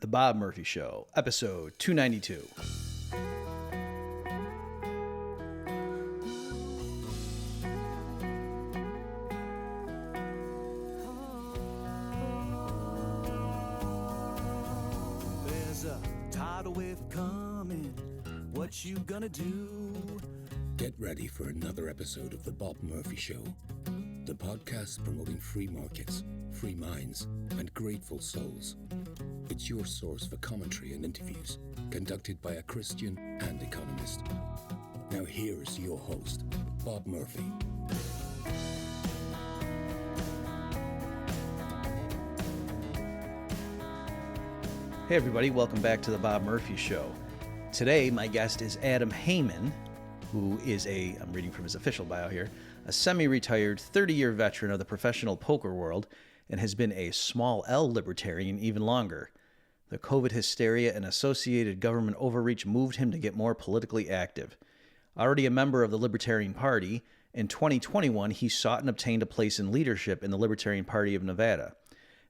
The Bob Murphy Show, episode 292. There's a tidal wave coming. What you gonna do? Get ready for another episode of The Bob Murphy Show, the podcast promoting free markets, free minds, and grateful souls. It's your source for commentary and interviews, conducted by a Christian and economist. Now here's your host, Bob Murphy. Hey everybody, welcome back to The Bob Murphy Show. Today, my guest is Adam Haman, who is I'm reading from his official bio here, a semi-retired 30-year veteran of the professional poker world and has been a small L libertarian even longer. The COVID hysteria and associated government overreach moved him to get more politically active. Already a member of the Libertarian Party, in 2021 he sought and obtained a place in leadership in the Libertarian Party of Nevada.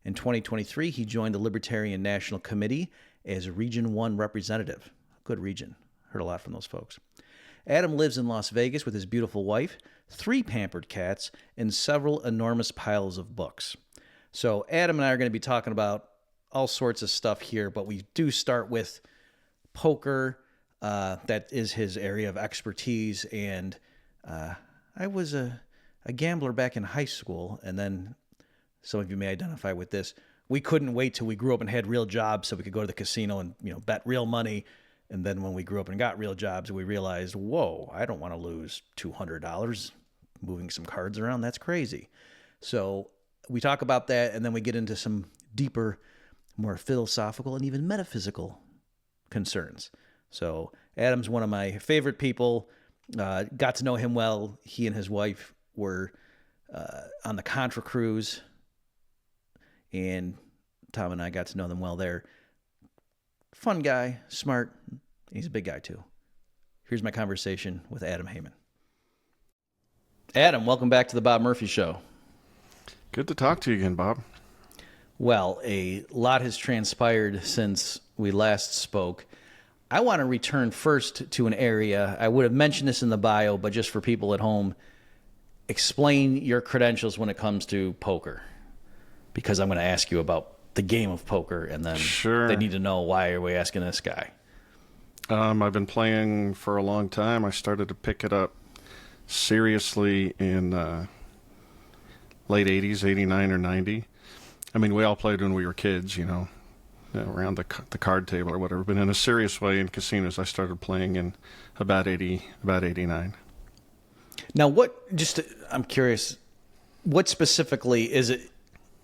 In 2023 he joined the Libertarian National Committee as Region 1 representative. Good region. Heard a lot from those folks. Adam lives in Las Vegas with his beautiful wife, 3 pampered cats, and several enormous piles of books. So Adam and I are going to be talking about all sorts of stuff here, but we do start with poker. That is his area of expertise. And I was a gambler back in high school, and then some of you may identify with this. We couldn't wait till we grew up and had real jobs so we could go to the casino and bet real money. And then when we grew up and got real jobs, we realized, whoa, I don't want to lose $200 moving some cards around. That's crazy. So we talk about that, and then we get into some deeper, more philosophical and even metaphysical concerns. So Adam's one of my favorite people. Got to know him well. He and his wife were on the Contra cruise, and Tom and I got to know them well there. Fun guy, smart. He's a big guy too. Here's my conversation with Adam Haman. Adam, welcome back to the Bob Murphy Show. Good to talk to you again, Bob. Well, a lot has transpired since we last spoke. I want to return first to an area. I would have mentioned this in the bio, but just for people at home, explain your credentials when it comes to poker, because I'm going to ask you about the game of poker, and then They need to know, why are we asking this guy? I've been playing for a long time. I started to pick it up seriously in late 80s, 89 or 90. I mean, we all played when we were kids, around the card table or whatever. But in a serious way in casinos, I started playing in about 89. Now, I'm curious, what specifically is it?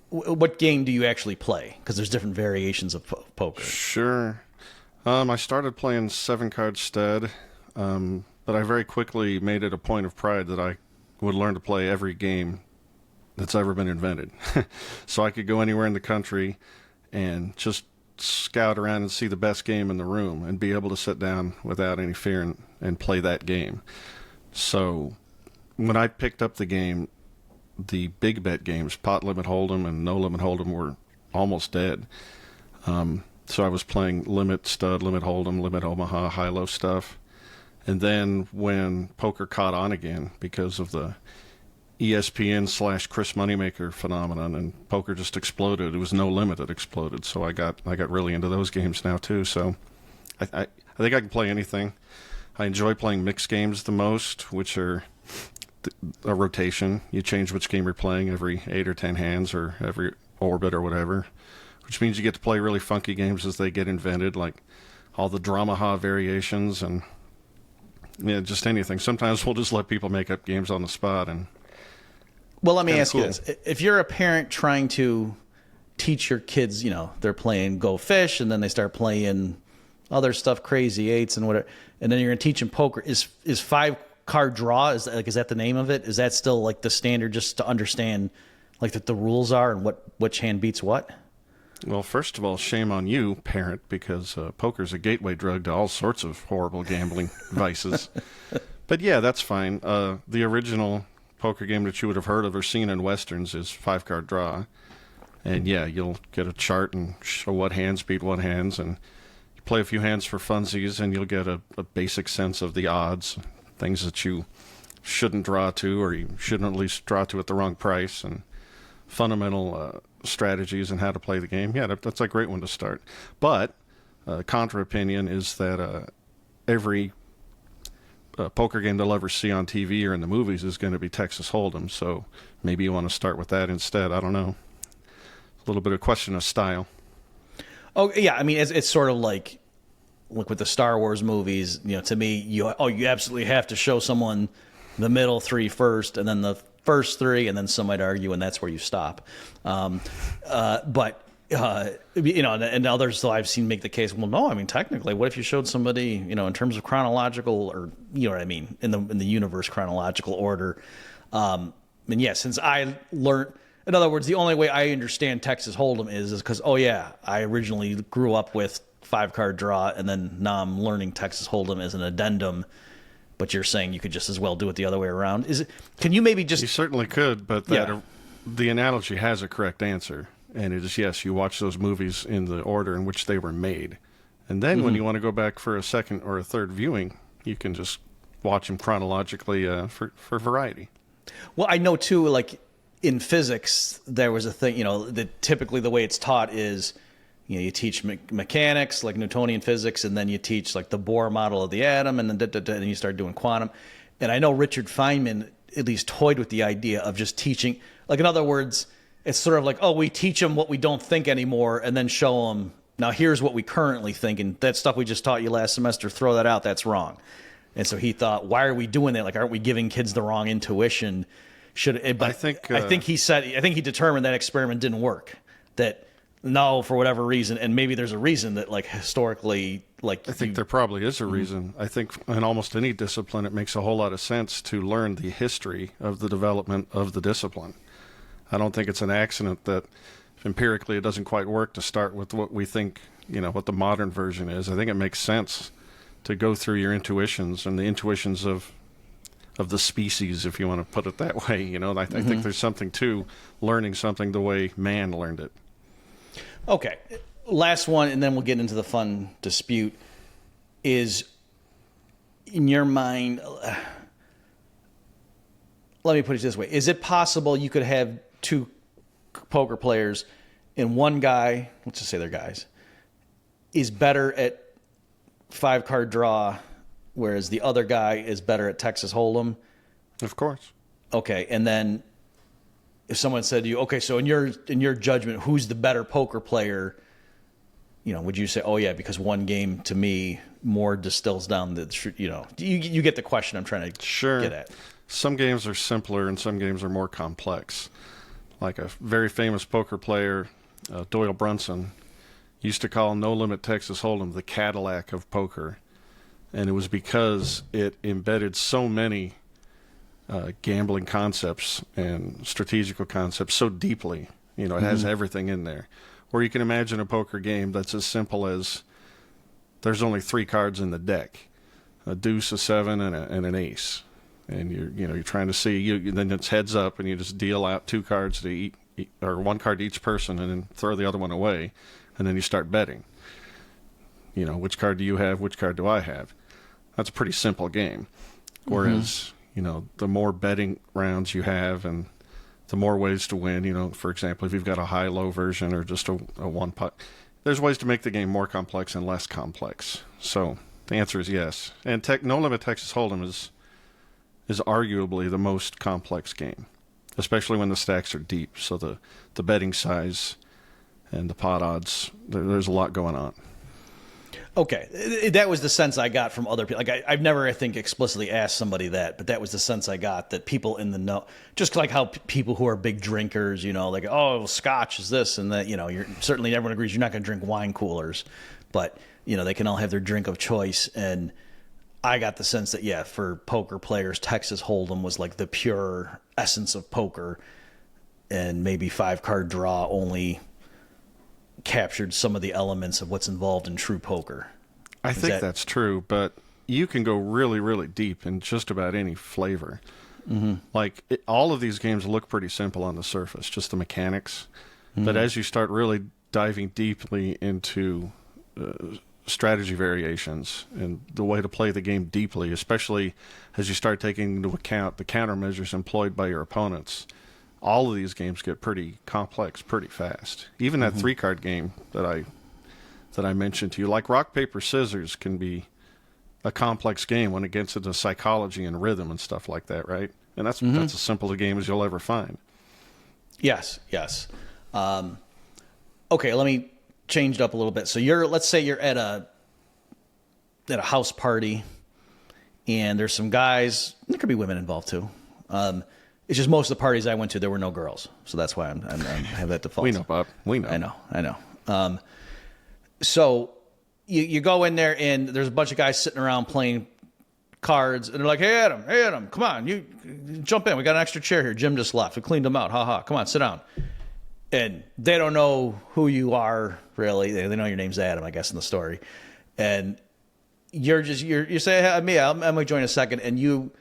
What game do you actually play? Because there's different variations of poker. Sure. I started playing 7-card stud, but I very quickly made it a point of pride that I would learn to play every game that's ever been invented. So I could go anywhere in the country and just scout around and see the best game in the room and be able to sit down without any fear and play that game. So when I picked up the game, the big bet games, pot limit hold'em and no limit hold'em, were almost dead. So I was playing limit stud, limit hold'em, limit Omaha, high-low stuff. And then when poker caught on again because of the ESPN/Chris Moneymaker phenomenon, and poker just exploded. It was no limit that exploded. So I got really into those games now too. So I think I can play anything. I enjoy playing mixed games the most, which are a rotation. You change which game you're playing every 8 or 10 hands or every orbit or whatever, which means you get to play really funky games as they get invented, like all the Dramaha variations and just anything. Sometimes we'll just let people make up games on the spot. Well, let me ask you this. If you're a parent trying to teach your kids, they're playing Go Fish, and then they start playing other stuff, Crazy Eights and whatever, and then you're going to teach them poker, is 5-card draw, is that the name of it? Is that still like the standard, just to understand like that the rules are and which hand beats what? Well, first of all, shame on you, parent, because poker's a gateway drug to all sorts of horrible gambling vices. But yeah, that's fine. The original poker game that you would have heard of or seen in Westerns is 5-card draw. And yeah, you'll get a chart and show what hands beat what hands, and you play a few hands for funsies, and you'll get a basic sense of the odds, things that you shouldn't draw to, or you shouldn't at least draw to at the wrong price, and fundamental strategies and how to play the game. Yeah, that's a great one to start. But contra opinion is that every poker game they'll ever see on TV or in the movies is going to be Texas Hold'em. So maybe you want to start with that instead. I don't know. A little bit of question of style. Oh yeah, I mean it's sort of like with the Star Wars movies. You know, to me, you absolutely have to show someone the middle three first, and then the first three, and then some might argue, and that's where you stop. But you know, and others though I've seen make the case. Well, no, I mean technically, what if you showed somebody, you know, in terms of chronological, or you know what I mean, in the universe chronological order. And yeah, since I learned, in other words, the only way I understand Texas Hold'em is because I originally grew up with 5-card draw, and then now I'm learning Texas Hold'em as an addendum. But you're saying you could just as well do it the other way around. Can you maybe just... You certainly could, but the analogy has a correct answer. And it is, yes, you watch those movies in the order in which they were made. And then when you want to go back for a second or a third viewing, you can just watch them chronologically for variety. Well, I know, too, like in physics, there was a thing, you know, that typically the way it's taught is... You know, you teach mechanics, like Newtonian physics, and then you teach like the Bohr model of the atom, and then you start doing quantum. And I know Richard Feynman at least toyed with the idea of just teaching, like in other words, it's sort of like, oh, we teach them what we don't think anymore, and then show them, now here's what we currently think, and that stuff we just taught you last semester, throw that out, that's wrong. And so he thought, why are we doing that? Like, aren't we giving kids the wrong intuition? But I think he determined that experiment didn't work. That no, for whatever reason, and maybe there's a reason that, like, historically, like... I think there probably is a reason. I think in almost any discipline, it makes a whole lot of sense to learn the history of the development of the discipline. I don't think it's an accident that empirically it doesn't quite work to start with what we think, you know, what the modern version is. I think it makes sense to go through your intuitions and the intuitions of the species, if you want to put it that way. You know, I think there's something to learning something the way man learned it. Okay, last one, and then we'll get into the fun dispute, is, in your mind, let me put it this way. Is it possible you could have two poker players and one guy, let's just say they're guys, is better at 5-card draw, whereas the other guy is better at Texas Hold'em? Of course. Okay, and then... If someone said to you, okay, so in your judgment, who's the better poker player? You know, would you say, oh yeah, because one game to me more distills down the, you know, you get the question I'm trying to get at. Some games are simpler and some games are more complex. Like a very famous poker player, Doyle Brunson, used to call No Limit Texas Hold'em the Cadillac of poker, and it was because it embedded so many gambling concepts and strategical concepts so deeply. You know, it has everything in there. Or you can imagine a poker game that's as simple as there's only 3 cards in the deck, a deuce, a 7, and an ace. And you're trying to see, then it's heads up, and you just deal out 2 cards to each, or 1 card to each person, and then throw the other one away, and then you start betting. You know, which card do you have? Which card do I have? That's a pretty simple game. Whereas, you know, the more betting rounds you have and the more ways to win, you know, for example, if you've got a high-low version or just a one-pot, there's ways to make the game more complex and less complex. So the answer is yes. And No Limit Texas Hold'em is arguably the most complex game, especially when the stacks are deep. So the betting size and the pot odds, there's a lot going on. Okay, that was the sense I got from other people. Like I've never, I think, explicitly asked somebody that, but that was the sense I got, that people in the know, just like how people who are big drinkers, you know, like, oh, well, scotch is this and that, you know, certainly everyone agrees you're not going to drink wine coolers, but, you know, they can all have their drink of choice. And I got the sense that, yeah, for poker players, Texas Hold'em was like the pure essence of poker, and maybe 5-card draw only captured some of the elements of what's involved in true poker. I think that's true, but you can go really, really deep in just about any flavor. Like all of these games look pretty simple on the surface, just the mechanics. But as you start really diving deeply into strategy variations and the way to play the game deeply, especially as you start taking into account the countermeasures employed by your opponents, all of these games get pretty complex pretty fast. Even that 3-card game that I mentioned to you, like rock, paper, scissors, can be a complex game when it gets into psychology and rhythm and stuff like that, right? And that's as simple a game as you'll ever find. Yes. Okay, let me change it up a little bit. So let's say you're at a house party, and there's some guys. There could be women involved too. It's just most of the parties I went to, there were no girls, so that's why I have that default. We know, Bob. We know. I know. So you go in there, and there's a bunch of guys sitting around playing cards, and they're like, hey, Adam, come on, you jump in. We got an extra chair here. Jim just left. We cleaned them out. Ha. Come on, sit down. And they don't know who you are, really. They know your name's Adam, I guess, in the story. And you say, hey, me, I'm going to join a second. And you,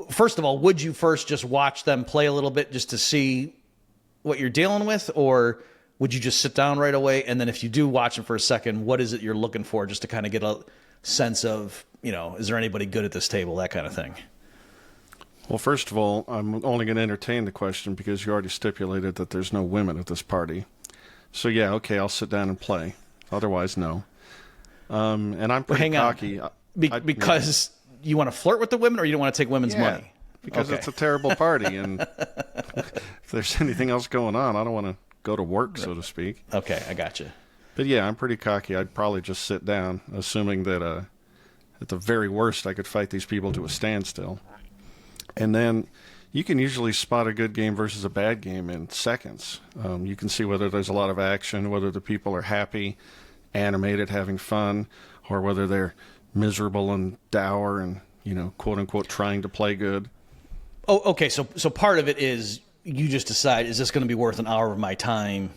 first of all, would you first just watch them play a little bit just to see what you're dealing with? Or would you just sit down right away? And then if you do watch them for a second, what is it you're looking for, just to kind of get a sense of, is there anybody good at this table, that kind of thing? Well, first of all, I'm only going to entertain the question because you already stipulated that there's no women at this party. So, yeah, okay, I'll sit down and play. Otherwise, no. And I'm pretty cocky. Because you want to flirt with the women, or you don't want to take women's money? Because it's a terrible party. And if there's anything else going on, I don't want to go to work, so to speak. Okay, I got you. But, yeah, I'm pretty cocky. I'd probably just sit down, assuming that at the very worst I could fight these people to a standstill. And then you can usually spot a good game versus a bad game in seconds. You can see whether there's a lot of action, whether the people are happy, animated, having fun, or whether they're miserable and dour and, quote unquote, trying to play good. Oh, okay. So part of it is you just decide, is this going to be worth an hour of my time?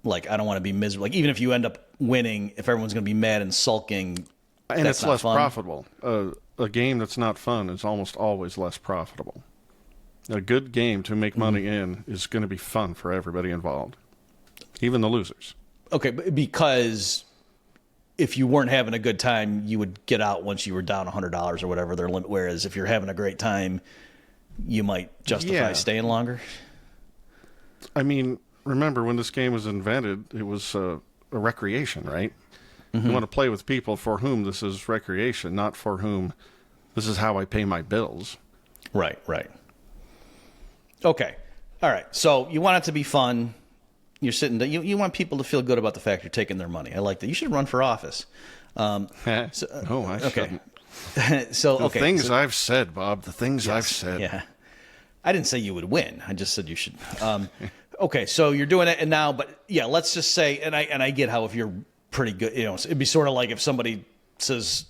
Like, I don't want to be miserable. Like, even if you end up winning, if everyone's going to be mad and sulking, and that's it's less fun. Profitable. A game that's not fun is almost always less profitable. A good game to make money in is going to be fun for everybody involved, even the losers. Okay, because if you weren't having a good time, you would get out once you were down $100 or whatever their limit. Whereas if you're having a great time, you might justify staying longer. I mean, remember when this game was invented, it was a recreation, right? You want to play with people for whom this is recreation, not for whom this is how I pay my bills. Right. Okay. All right. So you want it to be fun. You're sitting there. You want people to feel good about the fact you're taking their money. I like that. You should run for office. No, I shouldn't. The things I've said, Bob, the things I've said. Yeah. I didn't say you would win. I just said you should. Okay, so you're doing it, and now, but yeah, let's just say, and I get how if you're pretty good, it'd be sort of like if somebody says,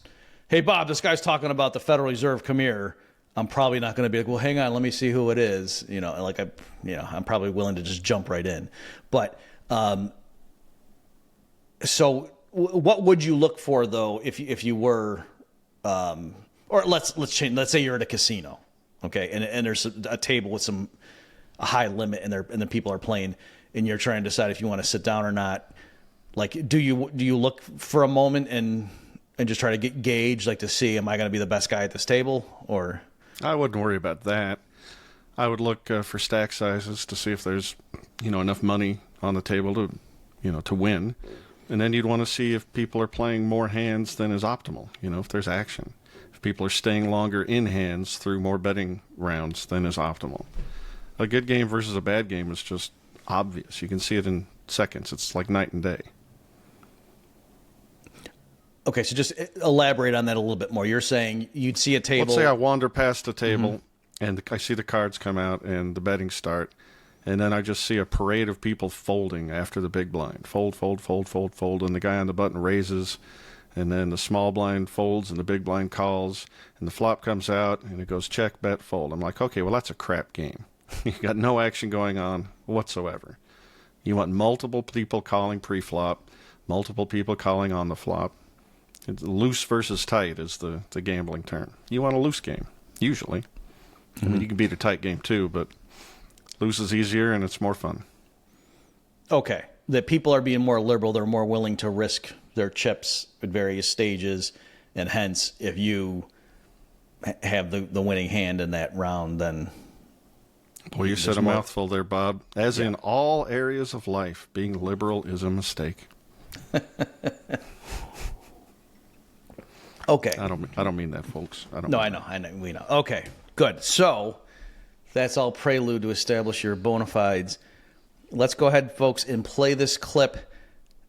hey, Bob, this guy's talking about the Federal Reserve, come here. I'm probably not going to be like, well, hang on, let me see who it is. I'm probably willing to just jump right in. But so what would you look for though if you were, or let's change. Let's say you're at a casino, okay, and there's a table with a high limit, and the people are playing, and you're trying to decide if you want to sit down or not. Like, do you look for a moment and just try to gauge, like, to see, am I going to be the best guy at this table, or? I wouldn't worry about that. I would look for stack sizes to see if there's, enough money on the table to win. And then you'd want to see if people are playing more hands than is optimal, if there's action. If people are staying longer in hands through more betting rounds than is optimal. A good game versus a bad game is just obvious. You can see it in seconds. It's like night and day. Okay, so just elaborate on that a little bit more. You're saying you'd see a table. Let's say I wander past a table and I see the cards come out and the betting start, and then I just see a parade of people folding after the big blind. Fold, fold, fold, fold, fold, and the guy on the button raises, and then the small blind folds and the big blind calls, and the flop comes out and it goes check, bet, fold. I'm like, okay, well, that's a crap game. You got no action going on whatsoever. You want multiple people calling pre-flop, multiple people calling on the flop. It's loose versus tight is the gambling term. You want a loose game, usually. I mean, you can beat a tight game too, but loose is easier and it's more fun. Okay. That people are being more liberal. They're more willing to risk their chips at various stages. And hence, if you have the winning hand in that round, then... Well, you said a mouthful there, Bob. As in all areas of life, being liberal is a mistake. Okay. I don't mean that, folks. I know. We know. Okay, good. So that's all prelude to establish your bona fides. Let's go ahead, folks, and play this clip.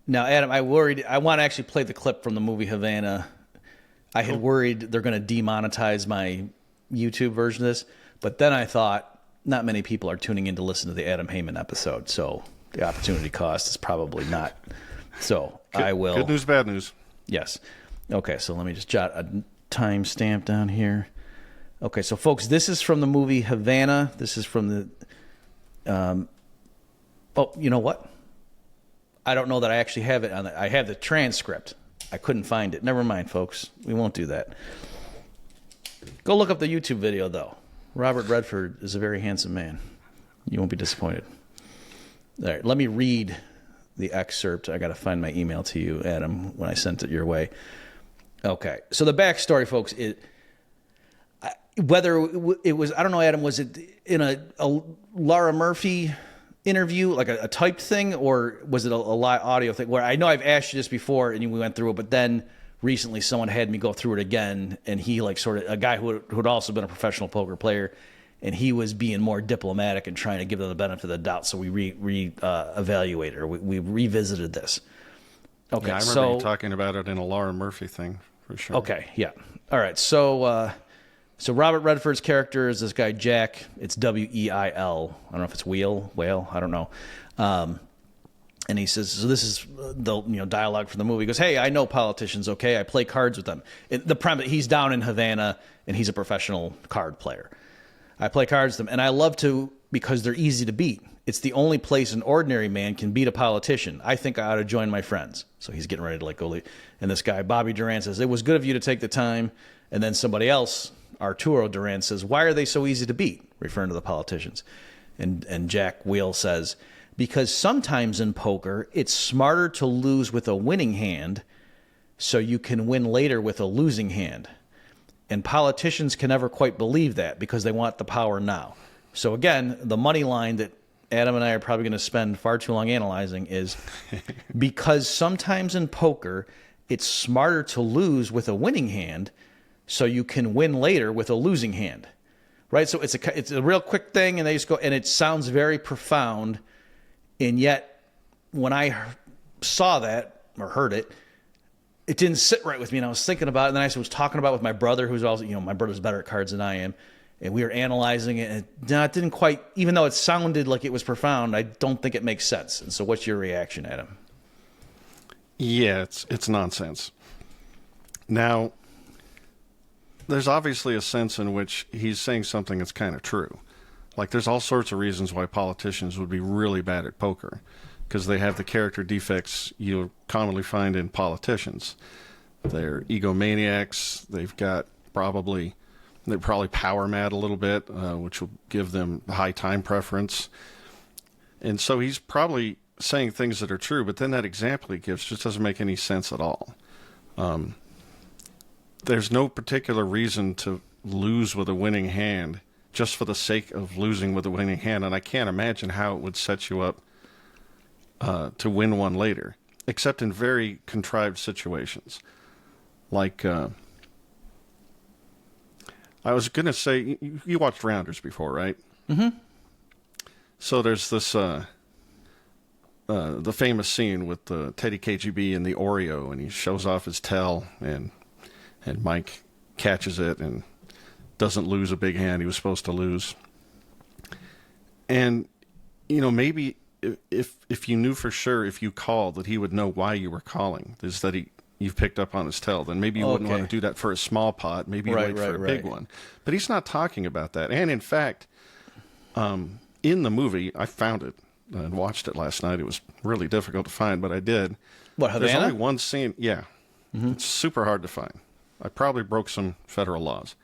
Now, Adam, I want to actually play the clip from the movie Havana. I had worried they're going to demonetize my YouTube version of this, but then I thought not many people are tuning in to listen to the Adam Haman episode, so the opportunity cost is probably not. So I will. Good news, bad news. Yes. Okay, so let me just jot a timestamp down here. Okay, so folks, this is from the movie Havana. This is from the... oh, you know what? I don't know that I actually have it on I have the transcript. I couldn't find it. Never mind, folks. We won't do that. Go look up the YouTube video, though. Robert Redford is a very handsome man. You won't be disappointed. All right, let me read the excerpt. I got to find my email to you, Adam, when I sent it your way. Okay, so the backstory, folks, whether it was, I don't know, Adam, was it in a Laura Murphy interview, like a typed thing, or was it a live audio thing? Where I know I've asked you this before and we went through it, but then recently someone had me go through it again, and he a guy who'd also been a professional poker player, and he was being more diplomatic and trying to give them the benefit of the doubt. So we evaluated, or we revisited this. Okay, yeah, I remember you talking about it in a Laura Murphy thing, for sure. Okay, yeah. All right, so Robert Redford's character is this guy, Jack. It's Weil. I don't know if it's whale, I don't know. And he says, so this is the dialogue from the movie. He goes, hey, I know politicians, okay? I play cards with them. The premise, he's down in Havana, and he's a professional card player. I play cards with them, and I love to because they're easy to beat. It's the only place an ordinary man can beat a politician. I think I ought to join my friends. So he's getting ready to go leave. And this guy, Bobby Duran, says, it was good of you to take the time. And then somebody else, Arturo Duran, says, why are they so easy to beat? Referring to the politicians. And Jack Wheel says, because sometimes in poker, it's smarter to lose with a winning hand so you can win later with a losing hand. And politicians can never quite believe that because they want the power now. So again, the money line that Adam and I are probably going to spend far too long analyzing is because sometimes in poker, it's smarter to lose with a winning hand so you can win later with a losing hand. Right? So it's a real quick thing, and they just go, and it sounds very profound. And yet, when I saw that or heard it, it didn't sit right with me. And I was thinking about it. And then I was talking about it with my brother, who's also, my brother's better at cards than I am. And we were analyzing it. And it didn't quite, even though it sounded like it was profound, I don't think it makes sense. And so what's your reaction, Adam? Yeah, it's nonsense. Now, there's obviously a sense in which he's saying something that's kind of true. Like, there's all sorts of reasons why politicians would be really bad at poker, because they have the character defects you'll commonly find in politicians. They're egomaniacs. They're probably power mad a little bit, which will give them high time preference. And so he's probably saying things that are true, but then that example he gives just doesn't make any sense at all. There's no particular reason to lose with a winning hand just for the sake of losing with a winning hand, and I can't imagine how it would set you up to win one later, except in very contrived situations. Like, I was going to say, you watched Rounders before, right? Mm-hmm. So there's this, the famous scene with Teddy KGB and the Oreo, and he shows off his tell, and Mike catches it and doesn't lose a big hand he was supposed to lose. And, maybe if you knew for sure, if you called, that he would know why you were calling, is that you've picked up on his tell, then maybe you wouldn't want to do that for a small pot. Maybe you wait for a big one. But he's not talking about that. And in fact, in the movie, I found it and watched it last night. It was really difficult to find, but I did. What, Havana? There's only one scene. Yeah. Mm-hmm. It's super hard to find. I probably broke some federal laws.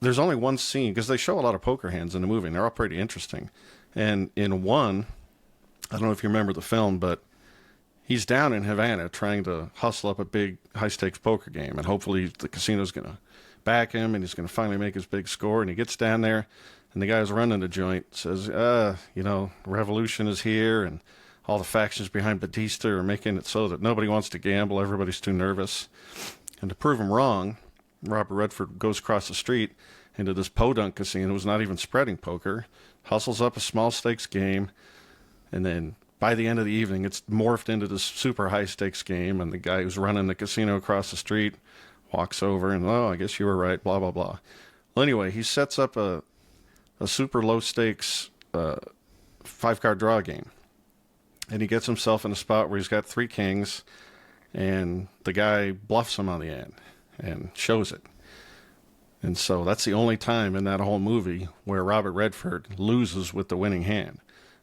There's only one scene, because they show a lot of poker hands in the movie, and they're all pretty interesting. And in one, I don't know if you remember the film, but he's down in Havana trying to hustle up a big high-stakes poker game, and hopefully the casino's going to back him, and he's going to finally make his big score. And he gets down there, and the guy who's running the joint says, revolution is here, and all the factions behind Batista are making it so that nobody wants to gamble. Everybody's too nervous. And to prove him wrong, Robert Redford goes across the street into this podunk casino, who's not even spreading poker, hustles up a small stakes game, and then by the end of the evening, it's morphed into this super high stakes game, and the guy who's running the casino across the street walks over and, I guess you were right, blah, blah, blah. Well, anyway, he sets up a super low stakes 5-card draw game. And he gets himself in a spot where he's got 3 kings, and the guy bluffs him on the end and shows it. And so that's the only time in that whole movie where Robert Redford loses with the winning hand.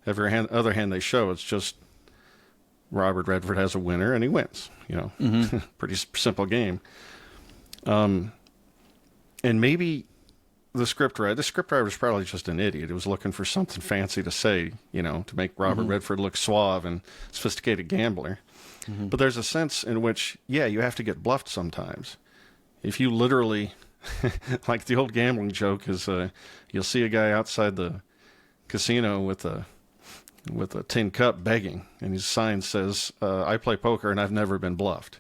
Every other hand they show, it's just Robert Redford has a winner and he wins. Pretty simple game. And maybe the scriptwriter was probably just an idiot. He was looking for something fancy to say, to make Robert Redford look suave and sophisticated gambler. But there's a sense in which, you have to get bluffed sometimes. If you literally, like the old gambling joke is, you'll see a guy outside the casino with a tin cup begging, and his sign says, I play poker and I've never been bluffed.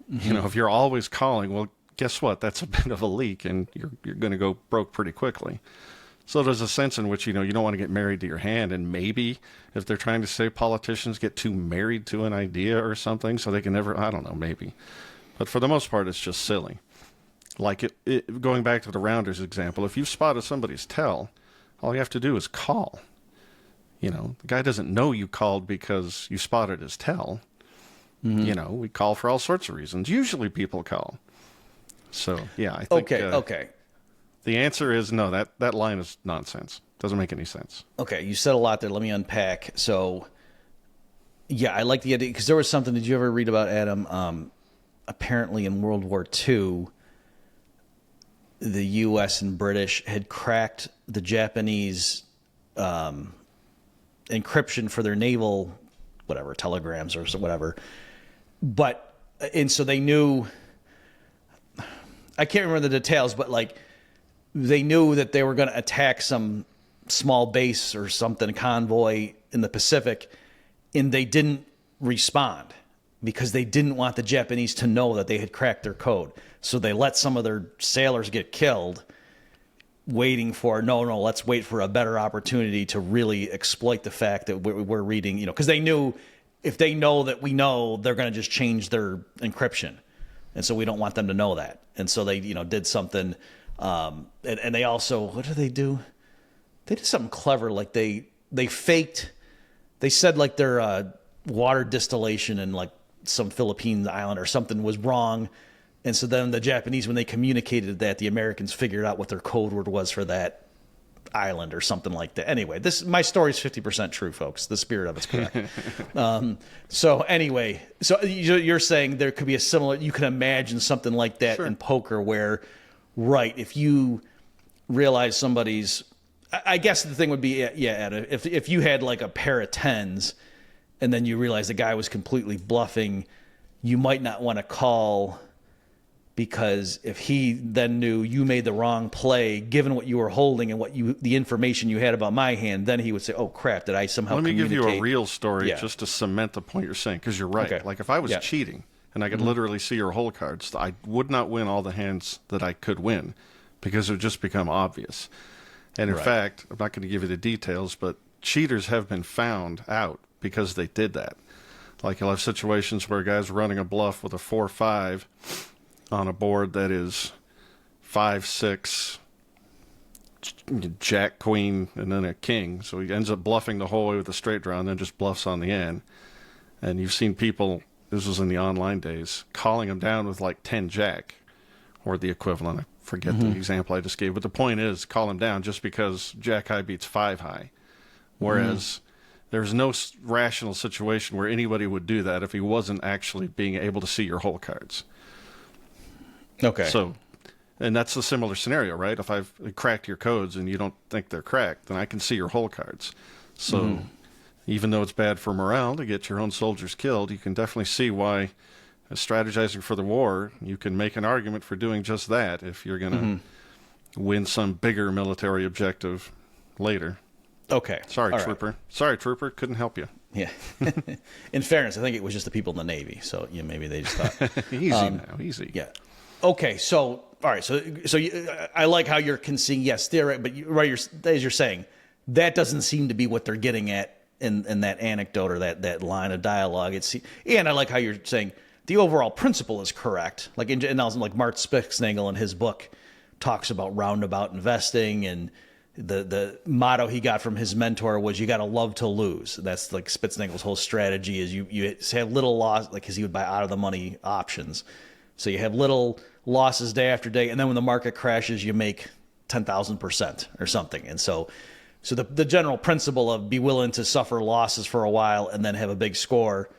If you're always calling, well, guess what? That's a bit of a leak, and you're going to go broke pretty quickly. So there's a sense in which, you don't want to get married to your hand, and maybe if they're trying to say politicians get too married to an idea or something, so they can never, I don't know, maybe. But for the most part, it's just silly. Like going back to the Rounders example, if you've spotted somebody's tell, all you have to do is call. The guy doesn't know you called because you spotted his tell. We call for all sorts of reasons. Usually people call. So, I think... Okay. The answer is no, that line is nonsense. Doesn't make any sense. Okay, you said a lot there. Let me unpack. So, I like the idea, because there was something, did you ever read about, Adam? Apparently in World War II, the U.S. and British had cracked the Japanese encryption for their naval, telegrams or whatever. And so they knew, I can't remember the details, but they knew that they were going to attack some small base or something, convoy in the Pacific, and they didn't respond because they didn't want the Japanese to know that they had cracked their code. So they let some of their sailors get killed, waiting for, let's wait for a better opportunity to really exploit the fact that we're reading, because they knew if they know that we know, they're going to just change their encryption. And so we don't want them to know that. And so they, did something. And they also, what did they do? They did something clever. They said their water distillation in some Philippine island or something was wrong. And so then the Japanese, when they communicated that, the Americans figured out what their code word was for that island or something like that. Anyway, my story's 50% true, folks. The spirit of it's correct. So you're saying there could be a similar, you can imagine something like that in poker where, if you realize somebody's, I guess the thing would be, Adam, if you had a pair of 10s and then you realize the guy was completely bluffing, you might not want to call, because if he then knew you made the wrong play, given what you were holding and the information you had about my hand, then he would say, oh crap, did I somehow communicate? Let me give you a real story just to cement the point you're saying, because you're right. Okay. If I was cheating and I could literally see your hole cards, I would not win all the hands that I could win, because it would just become obvious. And in fact, I'm not going to give you the details, but cheaters have been found out because they did that. You'll have situations where a guy's running a bluff with a 4-5 on a board that is 5-6, Jack, Queen, and then a King. So he ends up bluffing the whole way with a straight draw and then just bluffs on the end. And you've seen people, this was in the online days, calling him down with 10 Jack or the equivalent. I forget the example I just gave. But the point is, call him down just because Jack high beats 5 high. Whereas there's no rational situation where anybody would do that if he wasn't actually being able to see your hole cards. Okay. So And that's a similar scenario, right? If I've cracked your codes and you don't think they're cracked, then I can see your hole cards. So even though it's bad for morale to get your own soldiers killed, you can definitely see why, strategizing for the war, you can make an argument for doing just that if you're going to win some bigger military objective later. Okay. Sorry, All Trooper. right. Sorry, Trooper. Couldn't help you. Yeah. In fairness, I think it was just the people in the Navy. So maybe they just thought. Easy now. Easy. Yeah. Okay. So, all right. So I like how you're conceding, yes, theoretically, but as you're saying, that doesn't seem to be what they're getting at in that anecdote or that line of dialogue. And I like how you're saying the overall principle is correct. Like like Mark Spitznagel in his book talks about roundabout investing, and the motto he got from his mentor was you got to love to lose. That's like Spitznagel's whole strategy is you have little loss, like because he would buy out of the money options. So you have little losses day after day, and then when the market crashes, you make 10,000% or something. And so the general principle of be willing to suffer losses for a while and then have a big score,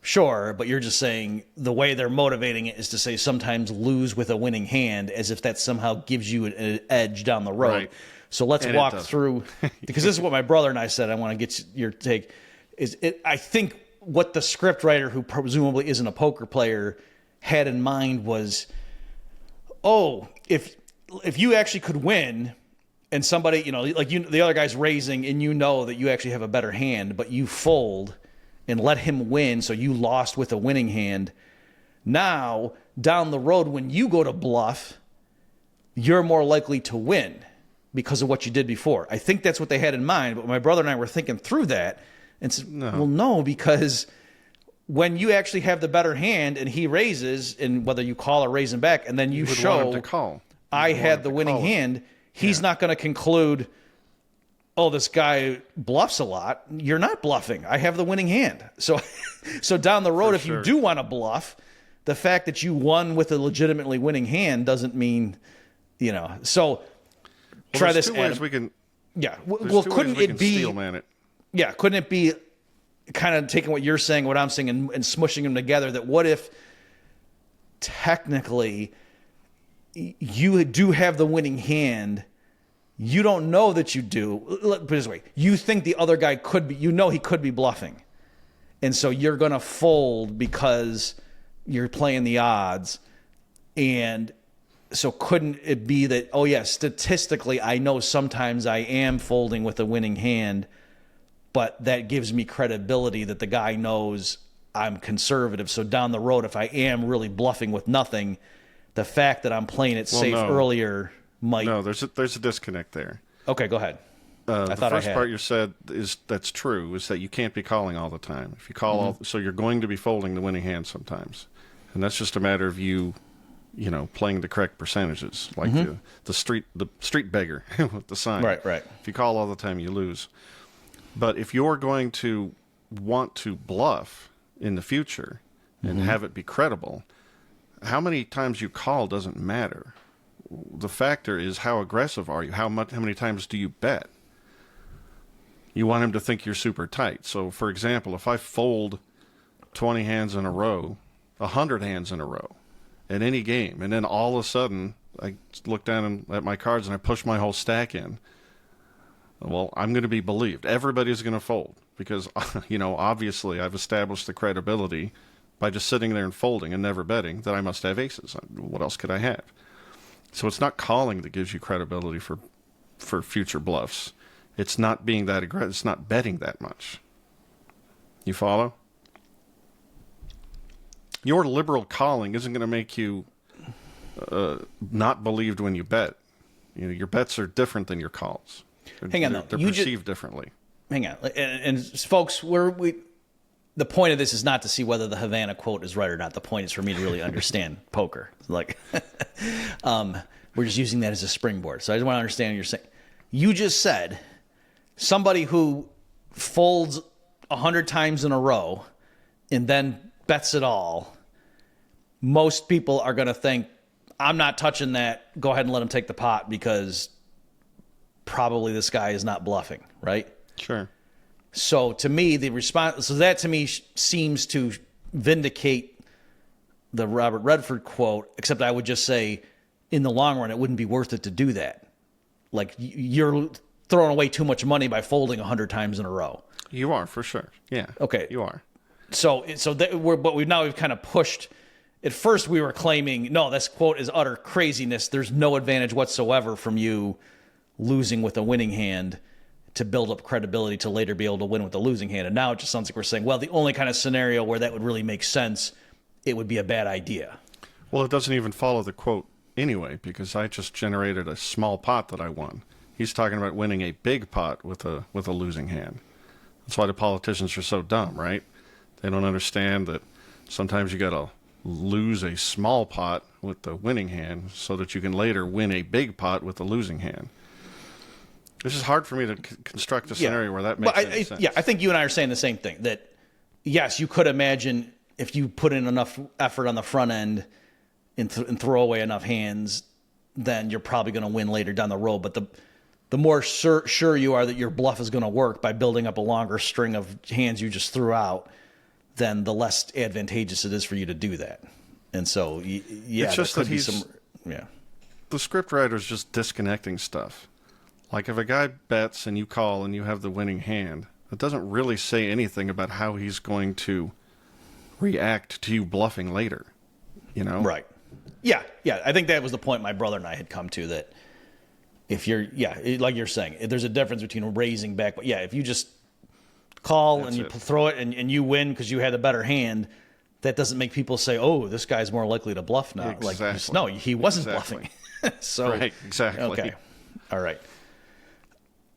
sure, but you're just saying the way they're motivating it is to say sometimes lose with a winning hand, as if that somehow gives you an edge down the road. Right. So let's walk through, because this is what my brother and I said. I want to get your take. I think what the script writer, who presumably isn't a poker player, had in mind was, if you actually could win, and somebody, the other guy's raising, and you know that you actually have a better hand, but you fold and let him win, so you lost with a winning hand. Now, down the road, when you go to bluff, you're more likely to win because of what you did before. I think that's what they had in mind, but my brother and I were thinking through that and said, no, because when you actually have the better hand and he raises, and whether you call or raise him back, and then you would show want him to call. I had the winning hand, he's not going to conclude, this guy bluffs a lot. You're not bluffing. I have the winning hand. So down the road, if you do want to bluff, the fact that you won with a legitimately winning hand doesn't mean, so try this. Two ways we can. Yeah. Well, couldn't it be? Steelman it. Yeah. Couldn't it be kind of taking what you're saying, what I'm saying, and smushing them together? That what if technically you do have the winning hand? You don't know that you do. Put it this way. You think the other guy could be, he could be bluffing. And so you're going to fold because you're playing the odds. And so couldn't it be that, statistically, I know sometimes I am folding with a winning hand, but that gives me credibility that the guy knows I'm conservative. So down the road, if I am really bluffing with nothing, the fact that I'm playing it safe earlier might... No, there's a disconnect there. Okay, go ahead. The first part you said that's true, is that you can't be calling all the time. If you call so you're going to be folding the winning hand sometimes. And that's just a matter of you playing the correct percentages, like the street beggar with the sign. Right. If you call all the time, you lose. But if you're going to want to bluff in the future and have it be credible, how many times you call doesn't matter. The factor is how aggressive are you? How many times do you bet? You want him to think you're super tight. So, for example, if I fold 20 hands in a row, 100 hands in a row at any game, and then all of a sudden I look down at my cards and I push my whole stack in, well, I'm going to be believed. Everybody's going to fold because, obviously I've established the credibility by just sitting there and folding and never betting that I must have aces. What else could I have? So it's not calling that gives you credibility for future bluffs. It's not being that aggressive. It's not betting that much. You follow? Your liberal calling isn't going to make you not believed when you bet. Your bets are different than your calls. Hang on, though. They're perceived differently. Hang on. And folks, the point of this is not to see whether the Havana quote is right or not. The point is for me to really understand poker. Like, we're just using that as a springboard. So I just want to understand what you're saying. You just said somebody who folds 100 times in a row and then bets it all, most people are going to think, I'm not touching that. Go ahead and let him take the pot because probably this guy is not bluffing, right? Sure. So to me, that to me seems to vindicate the Robert Redford quote, except I would just say, in the long run, it wouldn't be worth it to do that. Like, you're throwing away too much money by folding 100 times in a row. You are, for sure. Yeah. Okay. You are. But we've kind of pushed. At first, we were claiming, no, this quote is utter craziness. There's no advantage whatsoever from you losing with a winning hand to build up credibility to later be able to win with a losing hand. And now it just sounds like we're saying, well, the only kind of scenario where that would really make sense, it would be a bad idea. Well, it doesn't even follow the quote anyway, because I just generated a small pot that I won. He's talking about winning a big pot with a losing hand. That's why the politicians are so dumb, right? They don't understand that sometimes you got to lose a small pot with the winning hand so that you can later win a big pot with the losing hand. This is hard for me to construct a scenario where that makes any sense. Yeah, I think you and I are saying the same thing. That, yes, you could imagine if you put in enough effort on the front end and throw away enough hands, then you're probably going to win later down the road. But the more sure you are that your bluff is going to work by building up a longer string of hands you just threw out, then the less advantageous it is for you to do that. And so, yeah, it's just that the script writer's just disconnecting stuff. Like, if a guy bets and you call and you have the winning hand, it doesn't really say anything about how he's going to react to you bluffing later, you know? Right. Yeah. I think that was the point my brother and I had come to, that if you're, like you're saying, there's a difference between raising back. But, yeah, if you just call and you throw it and you win because you had a better hand, that doesn't make people say, oh, this guy's more likely to bluff now. Exactly. Like, no, he wasn't bluffing. So, right, exactly. Okay. All right.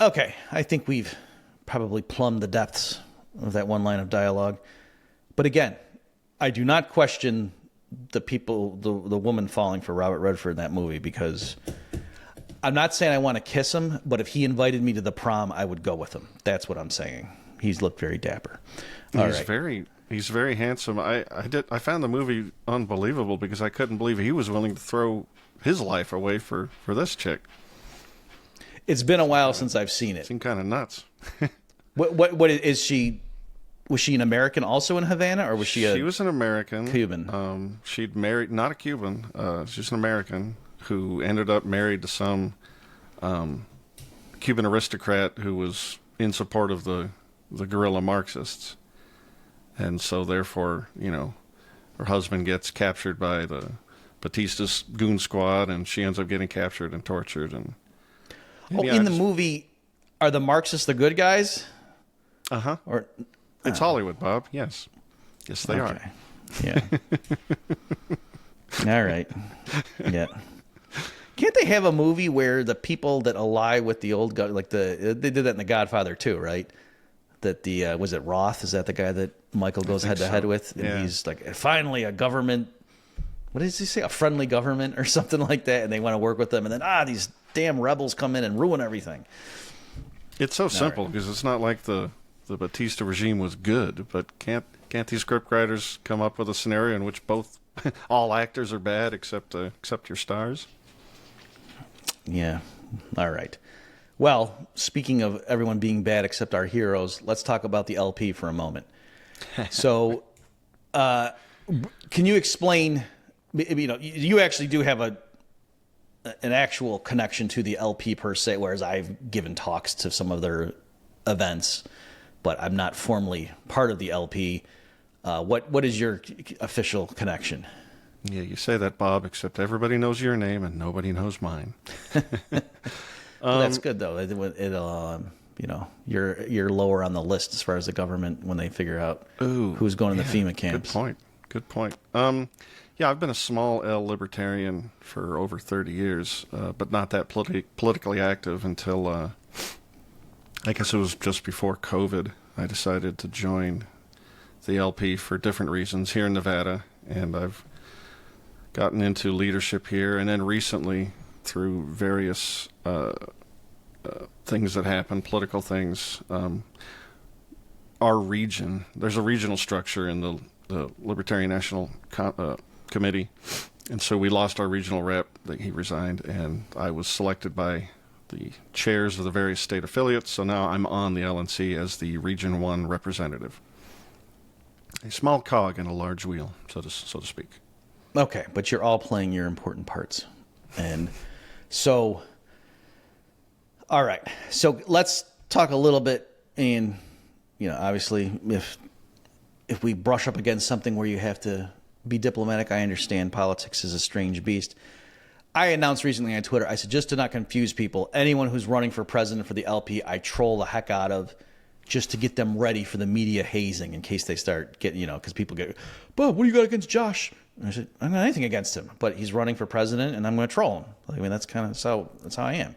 Okay, I think we've probably plumbed the depths of that one line of dialogue. But again, I do not question the woman falling for Robert Redford in that movie, because I'm not saying I want to kiss him, but if he invited me to the prom, I would go with him. That's what I'm saying. He's looked very dapper. He's very handsome. I found the movie unbelievable because I couldn't believe he was willing to throw his life away for this chick. It's been a while since I've seen it. Seemed kind of nuts. What is she? Was she an American also in Havana, or was she She was an American. Cuban. She'd married, not a Cuban, she's an American who ended up married to some Cuban aristocrat who was in support of the guerrilla Marxists. And so therefore, her husband gets captured by the Batista's goon squad, and she ends up getting captured and tortured. And in the movie, are the Marxists the good guys? Uh-huh. Or it's Hollywood, Bob. Yes, they are. Yeah. All right. Yeah. Can't they have a movie where the people that ally with the old guy, like they did that in The Godfather too, right? That was it Roth? Is that the guy that Michael goes head to head with? And he's like, finally a government. What does he say? A friendly government or something like that, and they want to work with them, and then these damn rebels come in and ruin everything. It's so simple because it's not like the Batista regime was good, but can't these script writers come up with a scenario in which all actors are bad except your stars? Yeah. All right. Well, speaking of everyone being bad except our heroes, let's talk about the LP for a moment. So, can you explain? You actually do have an actual connection to the LP per se, whereas I've given talks to some of their events, but I'm not formally part of the LP. What is your official connection? Yeah, you say that, Bob, except everybody knows your name and nobody knows mine. Well, that's good though. You're lower on the list as far as the government when they figure out who's going to the FEMA camps. Good point. Yeah, I've been a small L libertarian for over 30 years, but not that politically active until I guess it was just before COVID. I decided to join the LP for different reasons here in Nevada, and I've gotten into leadership here, and then recently through various things that happen, political things, our region, there's a regional structure in the Libertarian National Committee, and so we lost our regional rep. He resigned, and I was selected by the chairs of the various state affiliates, so now I'm on the LNC as the Region 1 representative. A small cog in a large wheel, so to speak. Okay, but you're all playing your important parts. And so, all right. So let's talk a little bit. And, obviously, if we brush up against something where you have to be diplomatic, I understand politics is a strange beast. I announced recently on Twitter, I said, just to not confuse people, anyone who's running for president for the LP, I troll the heck out of just to get them ready for the media hazing in case they start getting, because people get, Bob, what do you got against Josh? And I said, I don't have anything against him, but he's running for president and I'm going to troll him. I mean, that's how I am.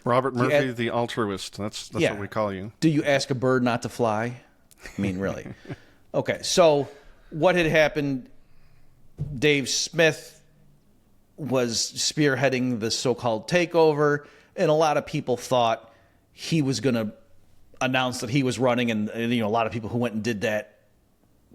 Robert Murphy, the altruist. That's what we call you. Do you ask a bird not to fly? I mean, really? Okay, so what had happened, Dave Smith was spearheading the so-called takeover, and a lot of people thought he was going to announce that he was running, and a lot of people who went and did that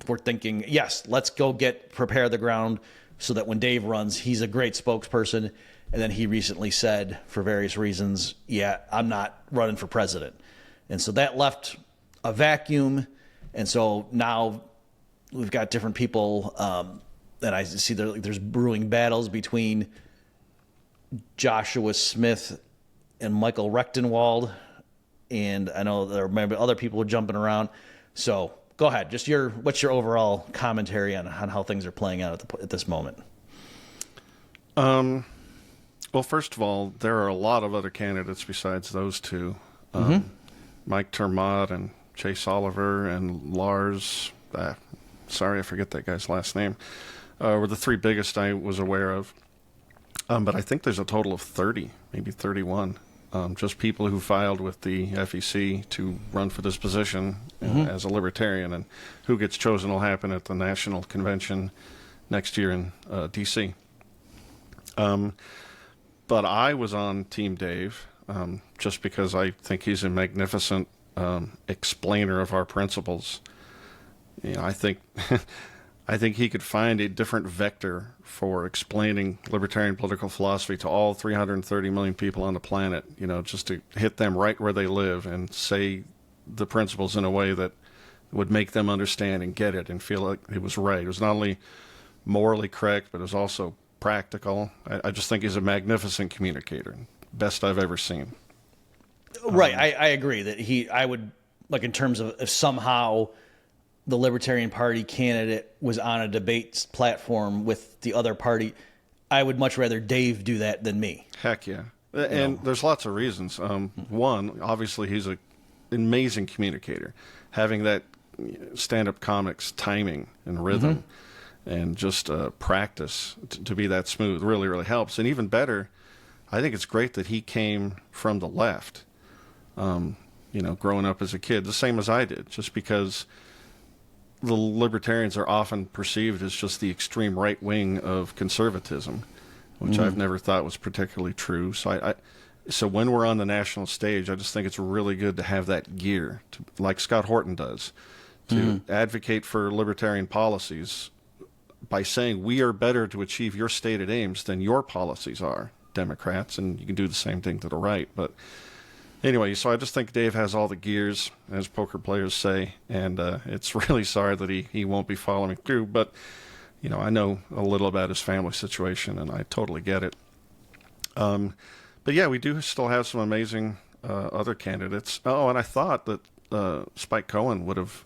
were thinking, yes, let's go prepare the ground so that when Dave runs, he's a great spokesperson. And then he recently said, for various reasons, yeah, I'm not running for president. And so that left a vacuum. And so now we've got different people, and I see there's brewing battles between Joshua Smith and Michael Rechtenwald. And I know there may be other people jumping around. So go ahead. Just what's your overall commentary on how things are playing out at this moment? Well, first of all, there are a lot of other candidates besides those two. Mike Termott and Chase Oliver and Lars, sorry, I forget that guy's last name, were the three biggest I was aware of. But I think there's a total of 30, maybe 31, just people who filed with the FEC to run for this position as a libertarian. And who gets chosen will happen at the National Convention next year in D.C. But I was on Team Dave just because I think he's a magnificent explainer of our principles. I think he could find a different vector for explaining libertarian political philosophy to all 330 million people on the planet, just to hit them right where they live and say the principles in a way that would make them understand and get it and feel like it was right. It was not only morally correct, but it was also practical. I just think he's a magnificent communicator, best I've ever seen. Right, I agree that I would, like, in terms of if somehow the Libertarian Party candidate was on a debate platform with the other party, I would much rather Dave do that than me. Heck yeah. And there's lots of reasons. One, obviously he's an amazing communicator. Having that stand-up comics timing and rhythm and just practice to be that smooth really, really helps. And even better, I think it's great that he came from the left, growing up as a kid, the same as I did, just because the libertarians are often perceived as just the extreme right wing of conservatism, which I've never thought was particularly true. So when we're on the national stage, I just think it's really good to have that gear, like Scott Horton does, to advocate for libertarian policies by saying we are better to achieve your stated aims than your policies are, Democrats, and you can do the same thing to the right. But anyway, so I just think Dave has all the gears, as poker players say, and it's really sorry that he won't be following through. But, I know a little about his family situation, and I totally get it. But yeah, we do still have some amazing other candidates. Oh, and I thought that Spike Cohen would have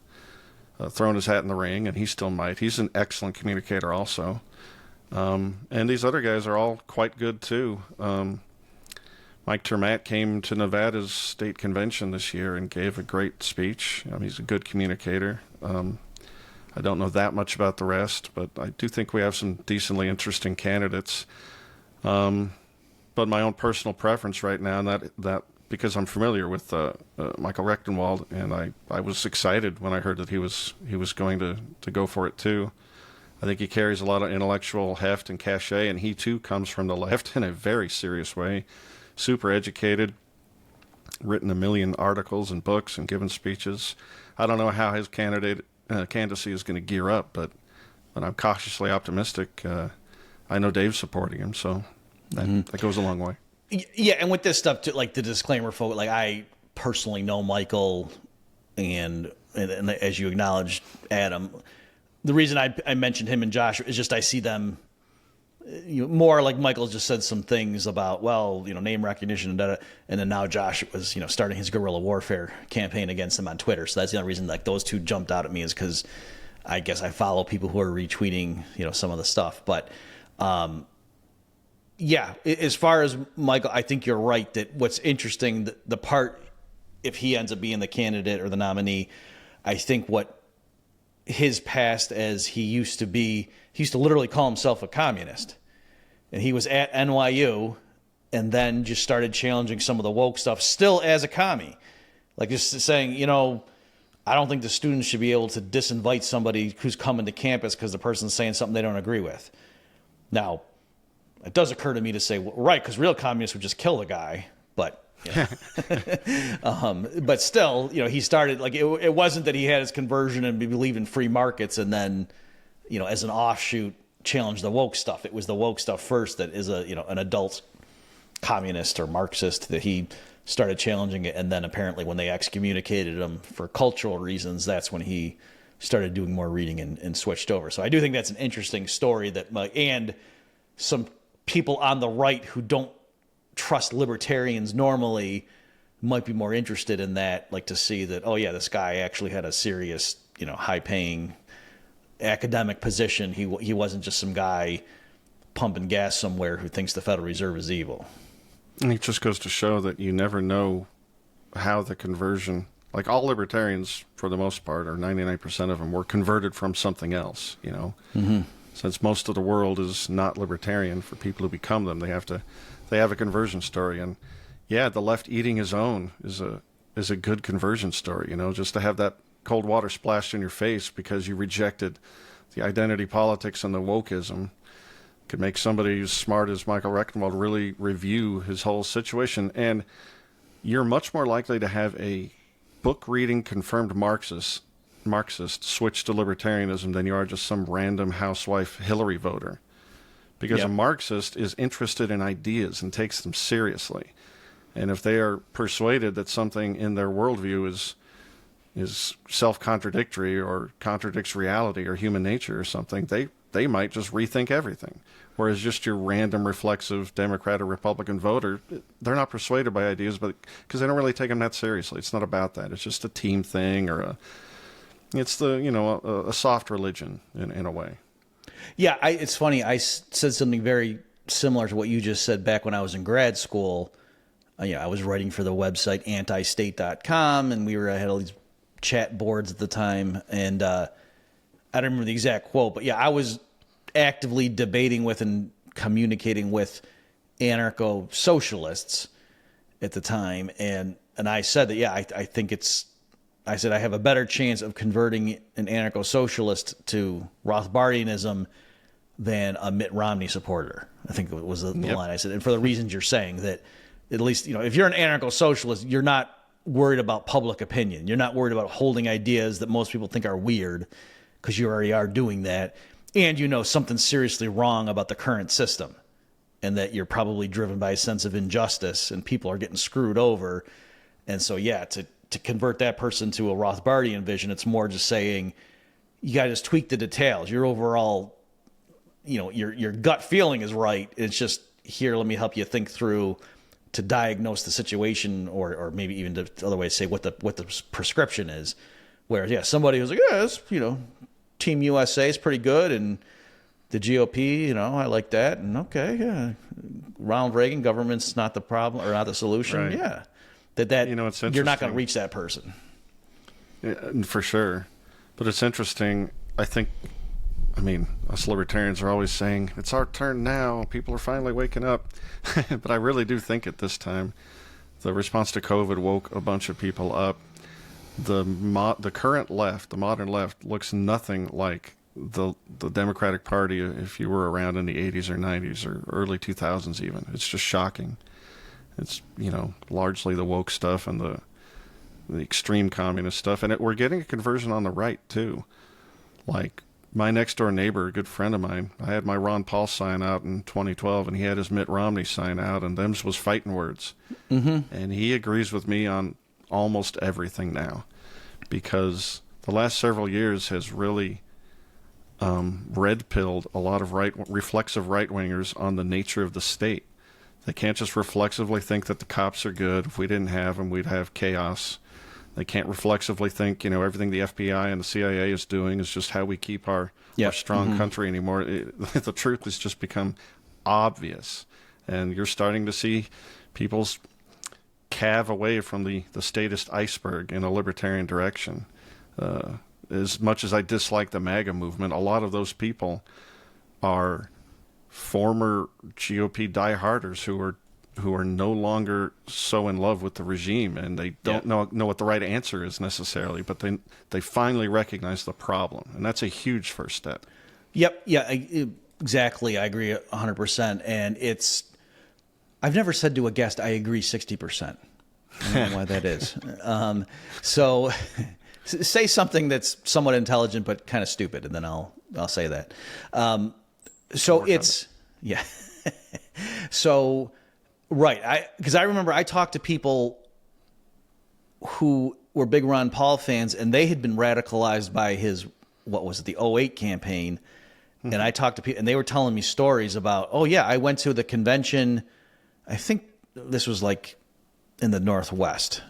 thrown his hat in the ring, and he still might. He's an excellent communicator also. And these other guys are all quite good too. Mike Termott came to Nevada's state convention this year and gave a great speech. He's a good communicator. I don't know that much about the rest, but I do think we have some decently interesting candidates. But my own personal preference right now, and that because I'm familiar with Michael Rechtenwald, and I was excited when I heard that he was going to go for it too. I think he carries a lot of intellectual heft and cachet, and he too comes from the left in a very serious way. Super educated, written 1 million articles and books and given speeches. I don't know how his candidacy is going to gear up, but I'm cautiously optimistic. I know Dave's supporting him, so that goes a long way. Yeah, and with this stuff, too, like the disclaimer, folks, like I personally know Michael, and as you acknowledged, Adam, the reason I mentioned him and Josh is just I see them more like Michael just said some things about, well, name recognition, and then now Josh was, starting his guerrilla warfare campaign against him on Twitter. So that's the only reason like those two jumped out at me, is because I guess I follow people who are retweeting, some of the stuff. But yeah, as far as Michael, I think you're right that what's interesting, the part, if he ends up being the candidate or the nominee, I think what his past as he used to literally call himself a communist. And he was at NYU and then just started challenging some of the woke stuff still as a commie. Like just saying, I don't think the students should be able to disinvite somebody who's coming to campus because the person's saying something they don't agree with. Now, it does occur to me to say, well, right, because real communists would just kill the guy. But but still, he started, like, it wasn't that he had his conversion and believed in free markets and then, as an offshoot, challenge the woke stuff. It was the woke stuff first that is an adult communist or Marxist that he started challenging it. And then apparently when they excommunicated him for cultural reasons, that's when he started doing more reading and switched over. So I do think that's an interesting story and some people on the right who don't trust libertarians normally might be more interested in that, like to see that, oh yeah, this guy actually had a serious, high paying academic position. He wasn't just some guy pumping gas somewhere who thinks the Federal Reserve is evil. And it just goes to show that you never know how the conversion, like all libertarians for the most part, or 99% of them, were converted from something else, Mm-hmm. Since most of the world is not libertarian, for people who become them, they have a conversion story. And yeah, the left eating his own is a good conversion story, just to have that cold water splashed in your face because you rejected the identity politics and the wokeism could make somebody as smart as Michael Rectenwald really review his whole situation. And you're much more likely to have a book-reading confirmed Marxist switch to libertarianism than you are just some random housewife Hillary voter. Because a Marxist is interested in ideas and takes them seriously. And if they are persuaded that something in their worldview is self-contradictory or contradicts reality or human nature or something, they might just rethink everything. Whereas just your random reflexive Democrat or Republican voter, they're not persuaded by ideas, but because they don't really take them that seriously. It's not about that. It's just a team thing, or it's a soft religion in a way. Yeah, it's funny. I said something very similar to what you just said back when I was in grad school. I was writing for the website antistate.com, and I had all these chat boards at the time, and I don't remember the exact quote, but yeah, I was actively debating with and communicating with anarcho-socialists at the time, and I said that, yeah, I think I said I have a better chance of converting an anarcho-socialist to Rothbardianism than a Mitt Romney supporter. I think it was the line I said. And for the reasons you're saying, that at least, if you're an anarcho-socialist, you're not worried about public opinion. You're not worried about holding ideas that most people think are weird, because you already are doing that. And something's seriously wrong about the current system, and that you're probably driven by a sense of injustice and people are getting screwed over. And so, yeah, to convert that person to a Rothbardian vision, it's more just saying, you got to just tweak the details. Your overall, your gut feeling is right. It's just, here, let me help you think through to diagnose the situation, or maybe even the other way to say what the prescription is. Whereas, yeah, somebody who's like, yeah, Team USA is pretty good, and the GOP, I like that, and okay, yeah, Ronald Reagan, government's not the problem or not the solution, right. Yeah. That it's you're not going to reach that person. Yeah, for sure. But it's interesting. Us libertarians are always saying, it's our turn now. People are finally waking up. But I really do think at this time, the response to COVID woke a bunch of people up. The current left, the modern left, looks nothing like the Democratic Party if you were around in the 80s or 90s or early 2000s even. It's just shocking. It's, largely the woke stuff and the extreme communist stuff. And we're getting a conversion on the right, too. Like, my next-door neighbor, a good friend of mine, I had my Ron Paul sign out in 2012, and he had his Mitt Romney sign out, and them's was fighting words. Mm-hmm. And he agrees with me on almost everything now, because the last several years has really red-pilled a lot of reflexive right-wingers on the nature of the state. They can't just reflexively think that the cops are good. If we didn't have them, we'd have chaos. They can't reflexively think, everything the FBI and the CIA is doing is just how we keep our strong country anymore. The truth has just become obvious. And you're starting to see people's calve away from the statist iceberg in a libertarian direction. As much as I dislike the MAGA movement, a lot of those people are former GOP dieharders who are no longer so in love with the regime, and they don't know what the right answer is necessarily, but they finally recognize the problem, and that's a huge first step. Yep. Yeah, exactly. I agree 100%. And I've never said to a guest, I agree 60%. I don't know why that is. So say something that's somewhat intelligent but kind of stupid, and then I'll say that. So it's yeah. So right, because I remember I talked to people who were big Ron Paul fans, and they had been radicalized by his the 2008 campaign. And I talked to people, and they were telling me stories about, oh yeah, I went to the convention. I think this was like in the Northwest.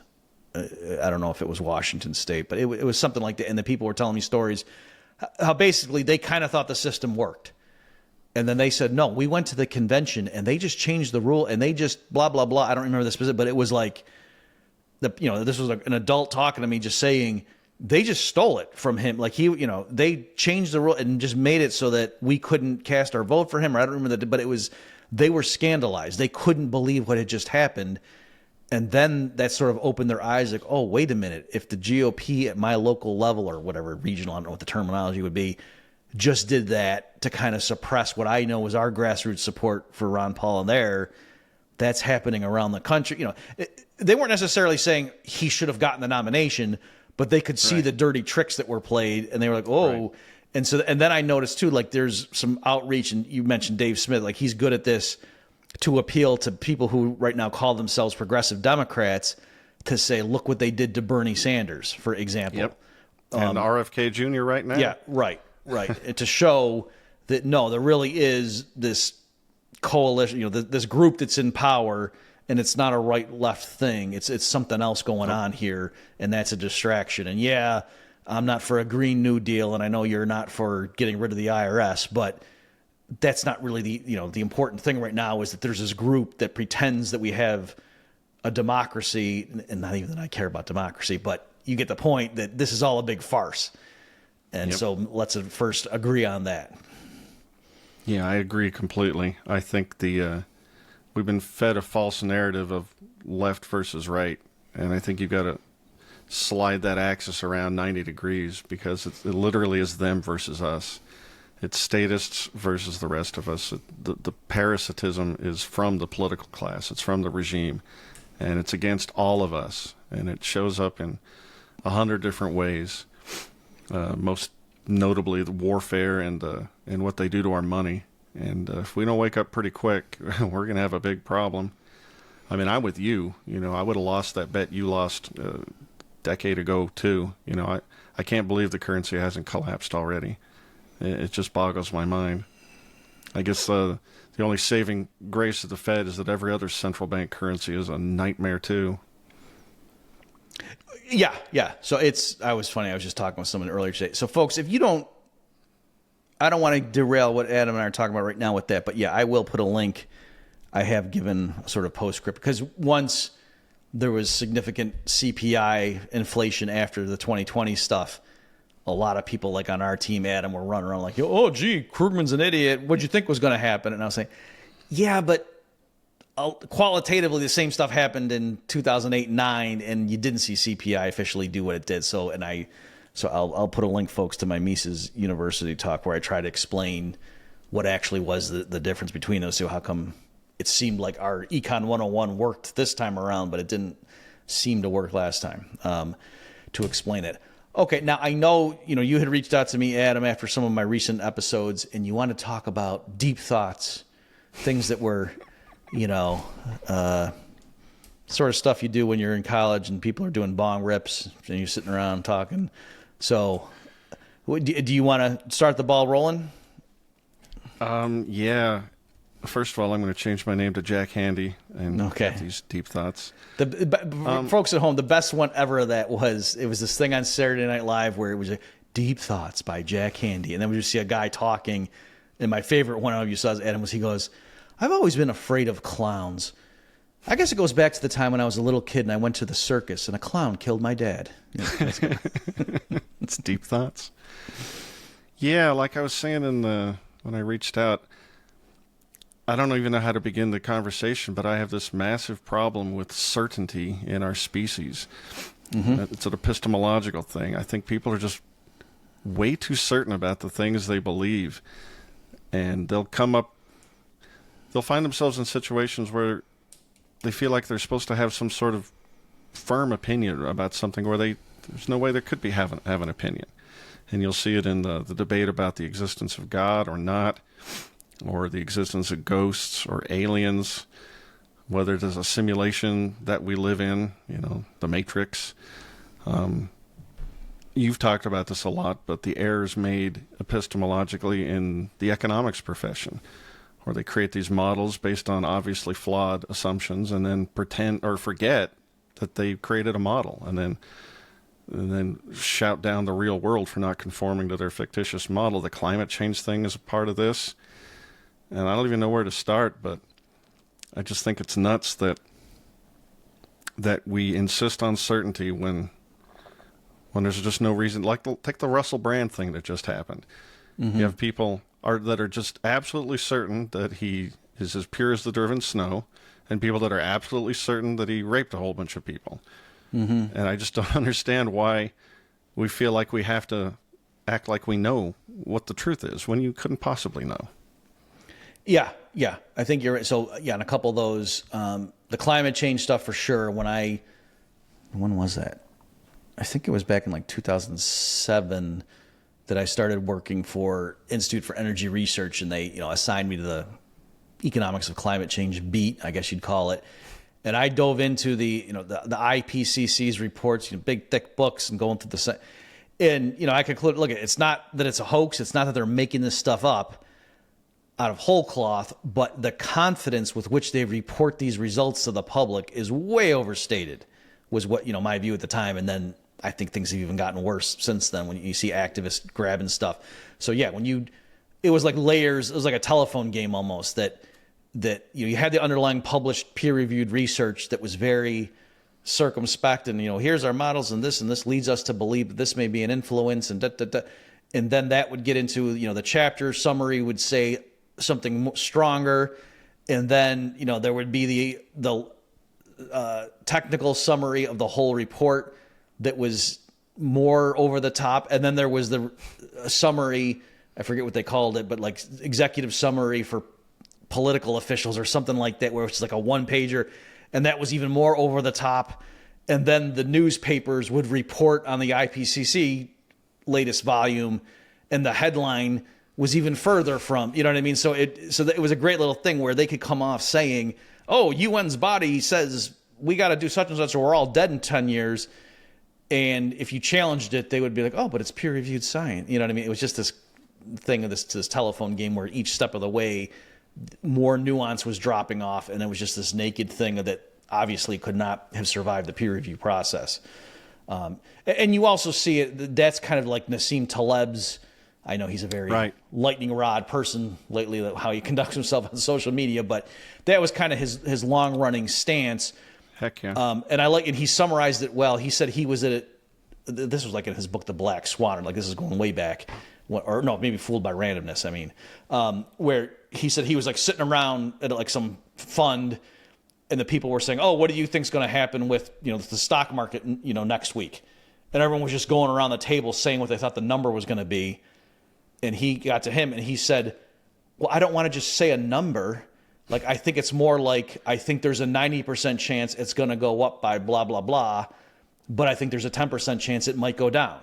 I don't know if it was Washington State, but it was something like that. And the people were telling me stories how basically they kind of thought the system worked. And then they said, no, we went to the convention and they just changed the rule and they just blah, blah, blah. I don't remember the specific, but it was like, this was like an adult talking to me just saying they just stole it from him. Like they changed the rule and just made it so that we couldn't cast our vote for him. Or I don't remember but they were scandalized. They couldn't believe what had just happened. And then that sort of opened their eyes like, oh, wait a minute. If the GOP at my local level or whatever regional, I don't know what the terminology would be, just did that to kind of suppress what I know was our grassroots support for Ron Paul and there, that's happening around the country. They weren't necessarily saying he should have gotten the nomination, but they could see the dirty tricks that were played and they were like, oh. Right. And then I noticed too, like there's some outreach, and you mentioned Dave Smith, like he's good at this to appeal to people who right now call themselves progressive Democrats to say, look what they did to Bernie Sanders, for example. Yep. And RFK Jr. right now. Yeah, right. And to show that, no, there really is this coalition, this group that's in power, and it's not a right-left thing. It's something else going on here, and that's a distraction. And yeah, I'm not for a Green New Deal, and I know you're not for getting rid of the IRS, but that's not really the important thing right now is that there's this group that pretends that we have a democracy, and not even that I care about democracy, but you get the point that this is all a big farce. And so let's first agree on that. Yeah, I agree completely. I think we've been fed a false narrative of left versus right, and I think you've got to slide that axis around 90 degrees because it literally is them versus us. It's statists versus the rest of us. The parasitism is from the political class. It's from the regime, and it's against all of us, and it shows up in 100 different ways. Most notably the warfare and what they do to our money. And if we don't wake up pretty quick, we're going to have a big problem. I mean, I'm with you. I would have lost that bet you lost a decade ago, too. I can't believe the currency hasn't collapsed already. It just boggles my mind. I guess the only saving grace of the Fed is that every other central bank currency is a nightmare, too. Yeah. So I was just talking with someone earlier today. So folks, I don't want to derail what Adam and I are talking about right now with that, but yeah, I will put a link. I have given a sort of postscript because once there was significant CPI inflation after the 2020 stuff, a lot of people like on our team, Adam, were running around like, oh, gee, Krugman's an idiot. What'd you think was going to happen? And I was saying, yeah, but qualitatively, the same stuff happened in 2008-9, and you didn't see CPI officially do what it did. So I'll put a link, folks, to my Mises University talk where I try to explain what actually was the difference between those two. How come it seemed like our Econ 101 worked this time around, but it didn't seem to work last time, to explain it. Okay, now I know you had reached out to me, Adam, after some of my recent episodes, and you want to talk about deep thoughts, things that were sort of stuff you do when you're in college and people are doing bong rips and you're sitting around talking. So Do you want to start the ball rolling? Yeah. First of all, I'm going to change my name to Jack Handy and have these deep thoughts. Folks at home, the best one ever of that was this thing on Saturday Night Live where it was Deep Thoughts by Jack Handy. And then we just see a guy talking. And my favorite one of you saw, Adam, he goes, I've always been afraid of clowns. I guess it goes back to the time when I was a little kid and I went to the circus and a clown killed my dad. Yeah, it's deep thoughts. Yeah, like I was saying when I reached out, I don't even know how to begin the conversation, but I have this massive problem with certainty in our species. Mm-hmm. It's an epistemological thing. I think people are just way too certain about the things they believe, and they'll find themselves in situations where they feel like they're supposed to have some sort of firm opinion about something where there's no way there could be have an opinion. And you'll see it in the debate about the existence of God or not, or the existence of ghosts or aliens, whether there's a simulation that we live in, the Matrix. You've talked about this a lot, but the errors made epistemologically in the economics profession, where they create these models based on obviously flawed assumptions and then pretend or forget that they created a model, and then shout down the real world for not conforming to their fictitious model. The climate change thing is a part of this. And I don't even know where to start, but I just think it's nuts that we insist on certainty when there's just no reason. Like, take the Russell Brand thing that just happened. Mm-hmm. You have people that are just absolutely certain that he is as pure as the driven snow, and people that are absolutely certain that he raped a whole bunch of people. Mm-hmm. And I just don't understand why we feel like we have to act like we know what the truth is when you couldn't possibly know. Yeah. I think you're right. So, and a couple of those, the climate change stuff for sure. When was that? I think it was back in like 2007 that I started working for Institute for Energy Research, and they, assigned me to the economics of climate change beat, I guess you'd call it. And I dove into the IPCC's reports, big thick books, and going through the, and I concluded, look, it's not that it's a hoax. It's not that they're making this stuff up out of whole cloth, but the confidence with which they report these results to the public is way overstated, was what, my view at the time. And then I think things have even gotten worse since then when you see activists grabbing stuff. So yeah, it was like layers, it was like a telephone game almost, that you had the underlying published peer-reviewed research that was very circumspect, and here's our models, and this leads us to believe that this may be an influence, and and then that would get into the chapter summary would say something stronger, and then there would be the technical summary of the whole report that was more over the top, and then there was the summary, I forget what they called it, but like executive summary for political officials or something like that, where it's like a one-pager, and that was even more over the top. And then the newspapers would report on the IPCC latest volume, and the headline was even further from, you know what I mean? So it was a great little thing where they could come off saying, oh, UN's body says we got to do such and such or we're all dead in 10 years. And if you challenged it, they would be like, oh, but it's peer-reviewed science. You know what I mean? It was just this thing of this telephone game where each step of the way, more nuance was dropping off, and it was just this naked thing that obviously could not have survived the peer review process. And you also see it, that's kind of like Nassim Taleb's, I know he's a very lightning rod person lately, how he conducts himself on social media, but that was kind of his long-running stance. Heck yeah. And he summarized it well. He said he was this was like in his book, The Black Swan, like this is going way back, or no, maybe Fooled by Randomness, where he said he was like sitting around at like some fund, and the people were saying, oh, what do you think's going to happen with, the stock market, next week? And everyone was just going around the table saying what they thought the number was going to be. And he got to him and he said, well, I don't want to just say a number. Like, I think it's more like, I think there's a 90% chance it's going to go up by blah, blah, blah. But I think there's a 10% chance it might go down.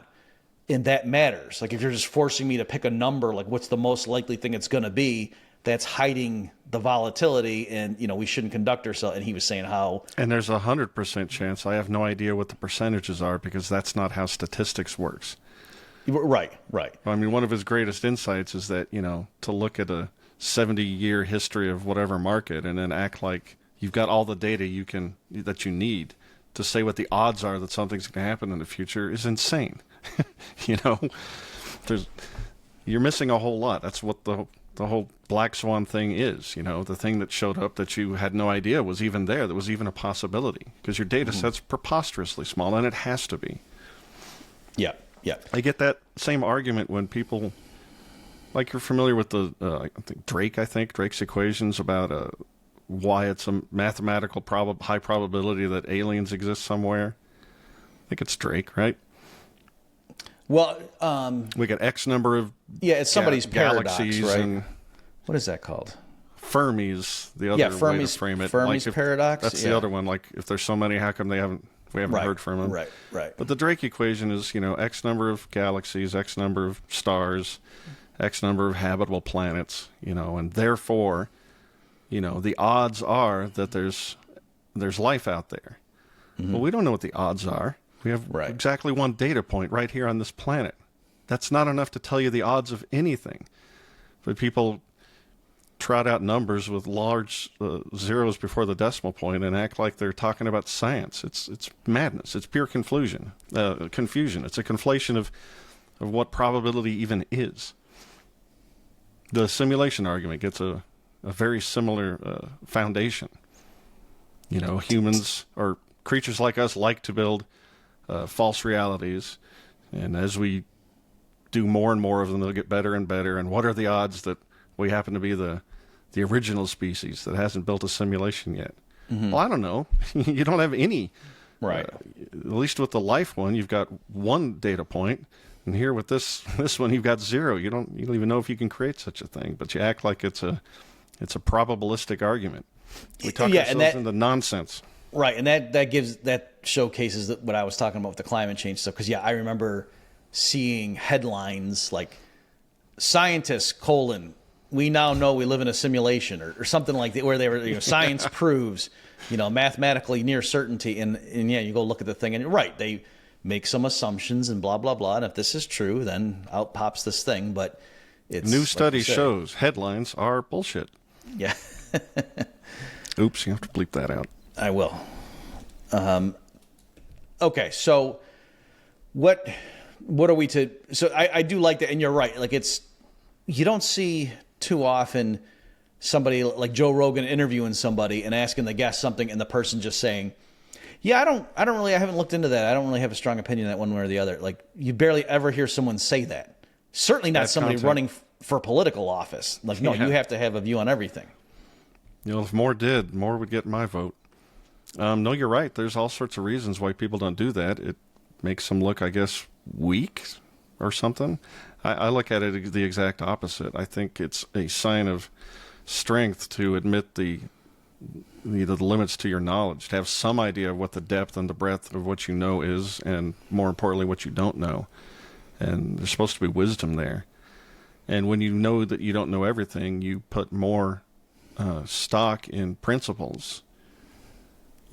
And that matters. Like, if you're just forcing me to pick a number, like what's the most likely thing it's going to be, that's hiding the volatility, and we shouldn't conduct ourselves. And he was saying how, and there's 100% chance. I have no idea what the percentages are because that's not how statistics works. Right. I mean, one of his greatest insights is that, to look at a 70-year history of whatever market and then act like you've got all the data that you need to say what the odds are that something's going to happen in the future is insane. You're missing a whole lot. That's what the whole black swan thing is, the thing that showed up that you had no idea was even there, that was even a possibility, because your data set's preposterously small, and it has to be. Yeah. I get that same argument when people, like, you're familiar with the Drake's equations about why it's a mathematical high probability that aliens exist somewhere. I think it's Drake, right? Well, we got X number of it's somebody's galaxies, paradox, right? and what is that called? Fermi's the other way to frame it. Fermi's paradox. That's the other one. Like, if there's so many, how come we haven't heard from them? Right. But the Drake equation is, X number of galaxies, X number of stars, X number of habitable planets, and therefore, the odds are that there's life out there. Mm-hmm. Well, we don't know what the odds are. We have exactly one data point right here on this planet. That's not enough to tell you the odds of anything. But people trot out numbers with large zeros before the decimal point and act like they're talking about science. It's madness. It's pure confusion. It's a conflation of what probability even is. The simulation argument gets a very similar foundation. Humans or creatures like us like to build false realities, and as we do more and more of them, they'll get better and better. And what are the odds that we happen to be the original species that hasn't built a simulation yet? Mm-hmm. Well, I don't know. You don't have any. Right. At least with the life one, you've got one data point, and here with this one, you've got zero. You don't even know if you can create such a thing, but you act like it's a probabilistic argument. We talk ourselves into nonsense. Right, and that showcases what I was talking about with the climate change stuff. Because I remember seeing headlines like "Scientists: we now know we live in a simulation," or something like that, where they were science proves mathematically near certainty, and you go look at the thing and they make some assumptions and blah blah blah, and if this is true, then out pops this thing. But it's new study shows headlines are bullshit. Yeah. Oops, you have to bleep that out. I will. Okay, so what are we to? So I do like that, and you're right. Like, you don't see too often somebody like Joe Rogan interviewing somebody and asking the guest something, and the person just saying, "Yeah, I haven't looked into that. I don't really have a strong opinion on that one way or the other." Like, you barely ever hear someone say that. Certainly not somebody running for political office. Like, no, you have to have a view on everything. If more did, more would get my vote. No, you're right. There's all sorts of reasons why people don't do that. It makes them look, I guess, weak or something. I look at it the exact opposite. I think it's a sign of strength to admit the limits to your knowledge, to have some idea of what the depth and the breadth of what you know is, and more importantly, what you don't know. And there's supposed to be wisdom there. And when you know that you don't know everything, you put more stock in principles.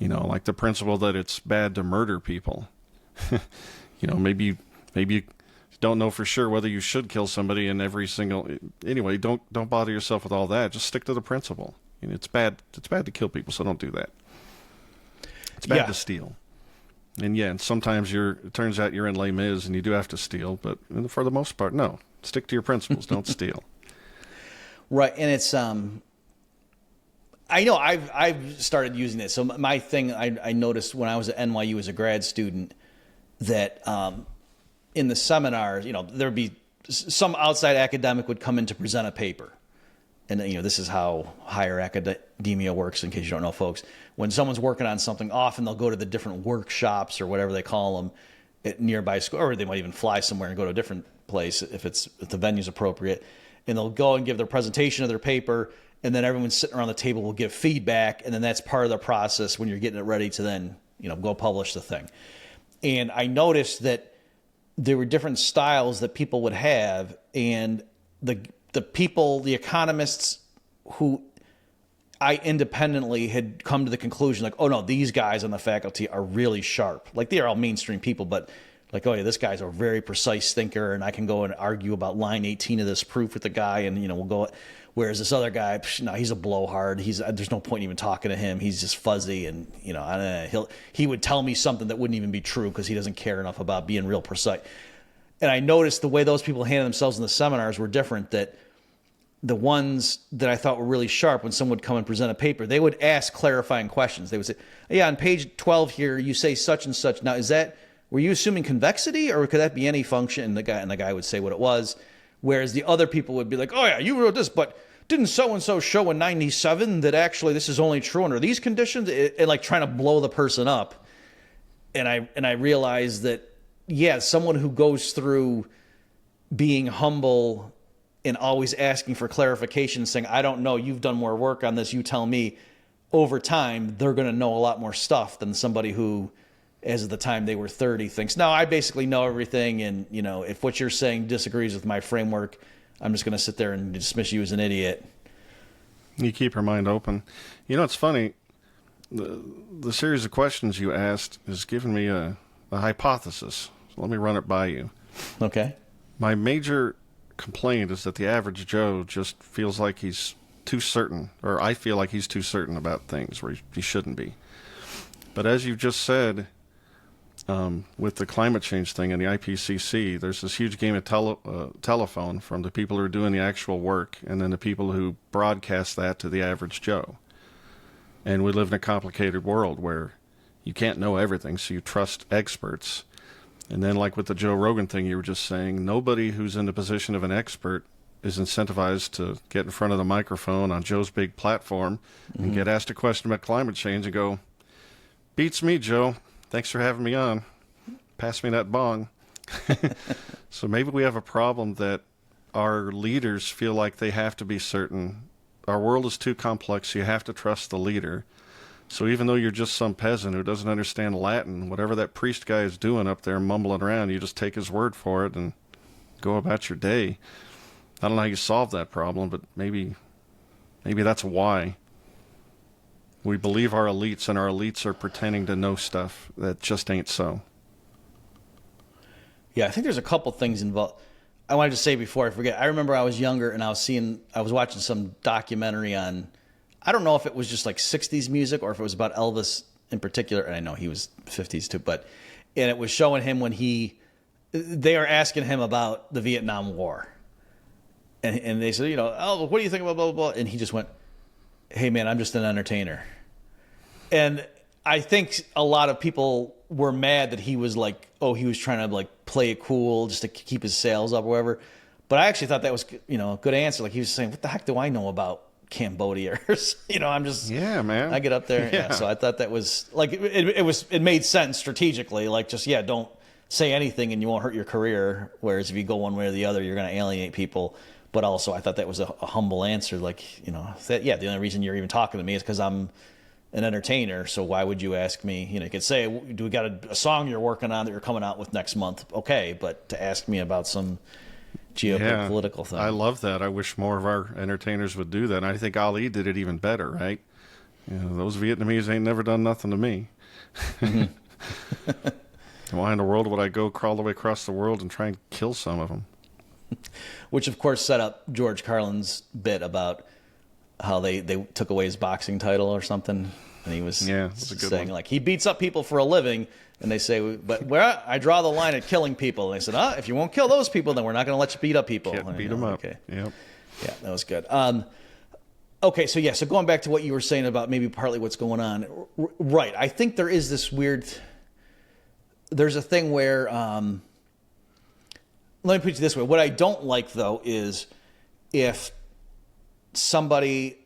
Like the principle that it's bad to murder people. Maybe you don't know for sure whether you should kill somebody in every single. Anyway, don't bother yourself with all that. Just stick to the principle. It's bad. It's bad to kill people, so don't do that. It's bad to steal. And sometimes it turns out you're in Les Mis and you do have to steal, but for the most part, no. Stick to your principles. Don't steal. Right, and it's I know I've started using it. So my thing, I noticed when I was at NYU as a grad student that in the seminars, there'd be some outside academic would come in to present a paper. And this is how higher academia works, in case you don't know, folks. When someone's working on something, often they'll go to the different workshops or whatever they call them at nearby school, or they might even fly somewhere and go to a different place if the venue's appropriate. And they'll go and give their presentation of their paper, and then everyone sitting around the table will give feedback, and then that's part of the process when you're getting it ready to then, go publish the thing. And I noticed that there were different styles that people would have, and the economists who I independently had come to the conclusion, like, oh no, these guys on the faculty are really sharp. Like, they are all mainstream people, but Like, oh yeah, this guy's a very precise thinker, and I can go and argue about line 18 of this proof with the guy, and we'll go. Whereas this other guy, no, he's a blowhard. There's no point in even talking to him. He's just fuzzy, and he would tell me something that wouldn't even be true because he doesn't care enough about being real precise. And I noticed the way those people handled themselves in the seminars were different. That the ones that I thought were really sharp, when someone would come and present a paper, they would ask clarifying questions. They would say, "Yeah, on page 12 here, you say such and such. Now, were you assuming convexity, or could that be any function?" And the guy would say what it was. Whereas the other people would be like, "Oh yeah, you wrote this, but didn't so-and-so show in 97 that actually this is only true under these conditions?" And like trying to blow the person up. And I realized that, yeah, someone who goes through being humble and always asking for clarification and saying, "I don't know, you've done more work on this, you tell me," over time, they're going to know a lot more stuff than somebody who, as of the time they were 30, thinks, "No, I basically know everything, and if what you're saying disagrees with my framework, I'm just going to sit there and dismiss you as an idiot." You keep your mind open. It's funny. The series of questions you asked has given me a hypothesis. So let me run it by you. Okay. My major complaint is that the average Joe just feels like he's too certain, or I feel like he's too certain about things where he shouldn't be. But as you just said, with the climate change thing and the IPCC, there's this huge game of telephone from the people who are doing the actual work and then the people who broadcast that to the average Joe. And we live in a complicated world where you can't know everything, so you trust experts. And then, like with the Joe Rogan thing you were just saying, nobody who's in the position of an expert is incentivized to get in front of the microphone on Joe's big platform and get asked a question about climate change and go, "Beats me, Joe. Thanks for having me on. Pass me that bong." So maybe we have a problem that our leaders feel like they have to be certain. Our world is too complex. You have to trust the leader. So even though you're just some peasant who doesn't understand Latin, whatever that priest guy is doing up there mumbling around, you just take his word for it and go about your day. I don't know how you solve that problem, but maybe that's why. We believe our elites, and our elites are pretending to know stuff that just ain't so. Yeah, I think there's a couple things involved. I wanted to say before I forget, I remember I was younger and I was watching some documentary on, I don't know if it was just like 60s music or if it was about Elvis in particular, and I know he was 50s too, and it was showing him when they are asking him about the Vietnam War. And they said, "Oh, what do you think about blah, blah, blah?" And he just went, "Hey man, I'm just an entertainer." And I think a lot of people were mad that he was like, he was trying to like play it cool just to keep his sales up or whatever. But I actually thought that was, a good answer. Like he was saying, what the heck do I know about Cambodia? I'm just, yeah, man. I get up there. Yeah. So I thought that was like, it made sense strategically. Like just, don't say anything and you won't hurt your career. Whereas if you go one way or the other, you're going to alienate people. But also I thought that was a humble answer. Like, the only reason you're even talking to me is because I'm an entertainer, so why would you ask me? You could say, "Do we got a song you're working on that you're coming out with next month?" Okay, but to ask me about some geopolitical thing. I love that. I wish more of our entertainers would do that. And I think Ali did it even better, right? Those Vietnamese ain't never done nothing to me. Why in the world would I go crawl the way across the world and try and kill some of them? Which, of course, set up George Carlin's bit about how they took away his boxing title or something. And he was saying, like, he beats up people for a living. And they say, but I draw the line at killing people. And they said, if you won't kill those people, then we're not going to let you beat up people. Can't beat them up. Okay. Yep. Yeah, that was good. Okay, so going back to what you were saying about maybe partly what's going on. Right. I think there is this weird... There's a thing where... let me put it this way. What I don't like, though, is if somebody...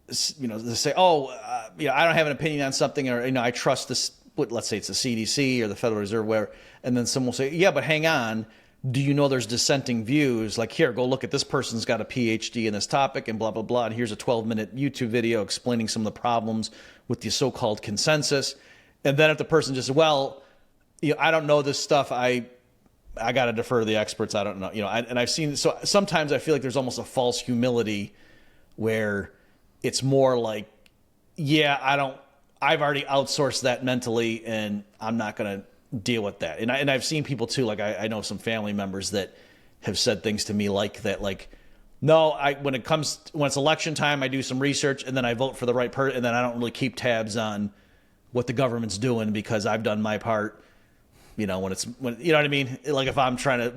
they say, I don't have an opinion on something, or I trust this. Let's say it's the CDC or the Federal Reserve, whatever, and then someone will say, yeah, but hang on, do you know there's dissenting views? Like, here, go look at this person's got a PhD in this topic, and blah blah blah. And here's a 12-minute YouTube video explaining some of the problems with the so-called consensus. And then if the person just, I don't know this stuff, I got to defer to the experts. I don't know, and I've seen. So sometimes I feel like there's almost a false humility where it's more like, I've already outsourced that mentally, and I'm not going to deal with that. And I've seen people too, like I know some family members that have said things to me like that, like, no, when it's election time, I do some research and then I vote for the right person, and then I don't really keep tabs on what the government's doing because I've done my part. You know, when you know what I mean? Like if I'm trying to,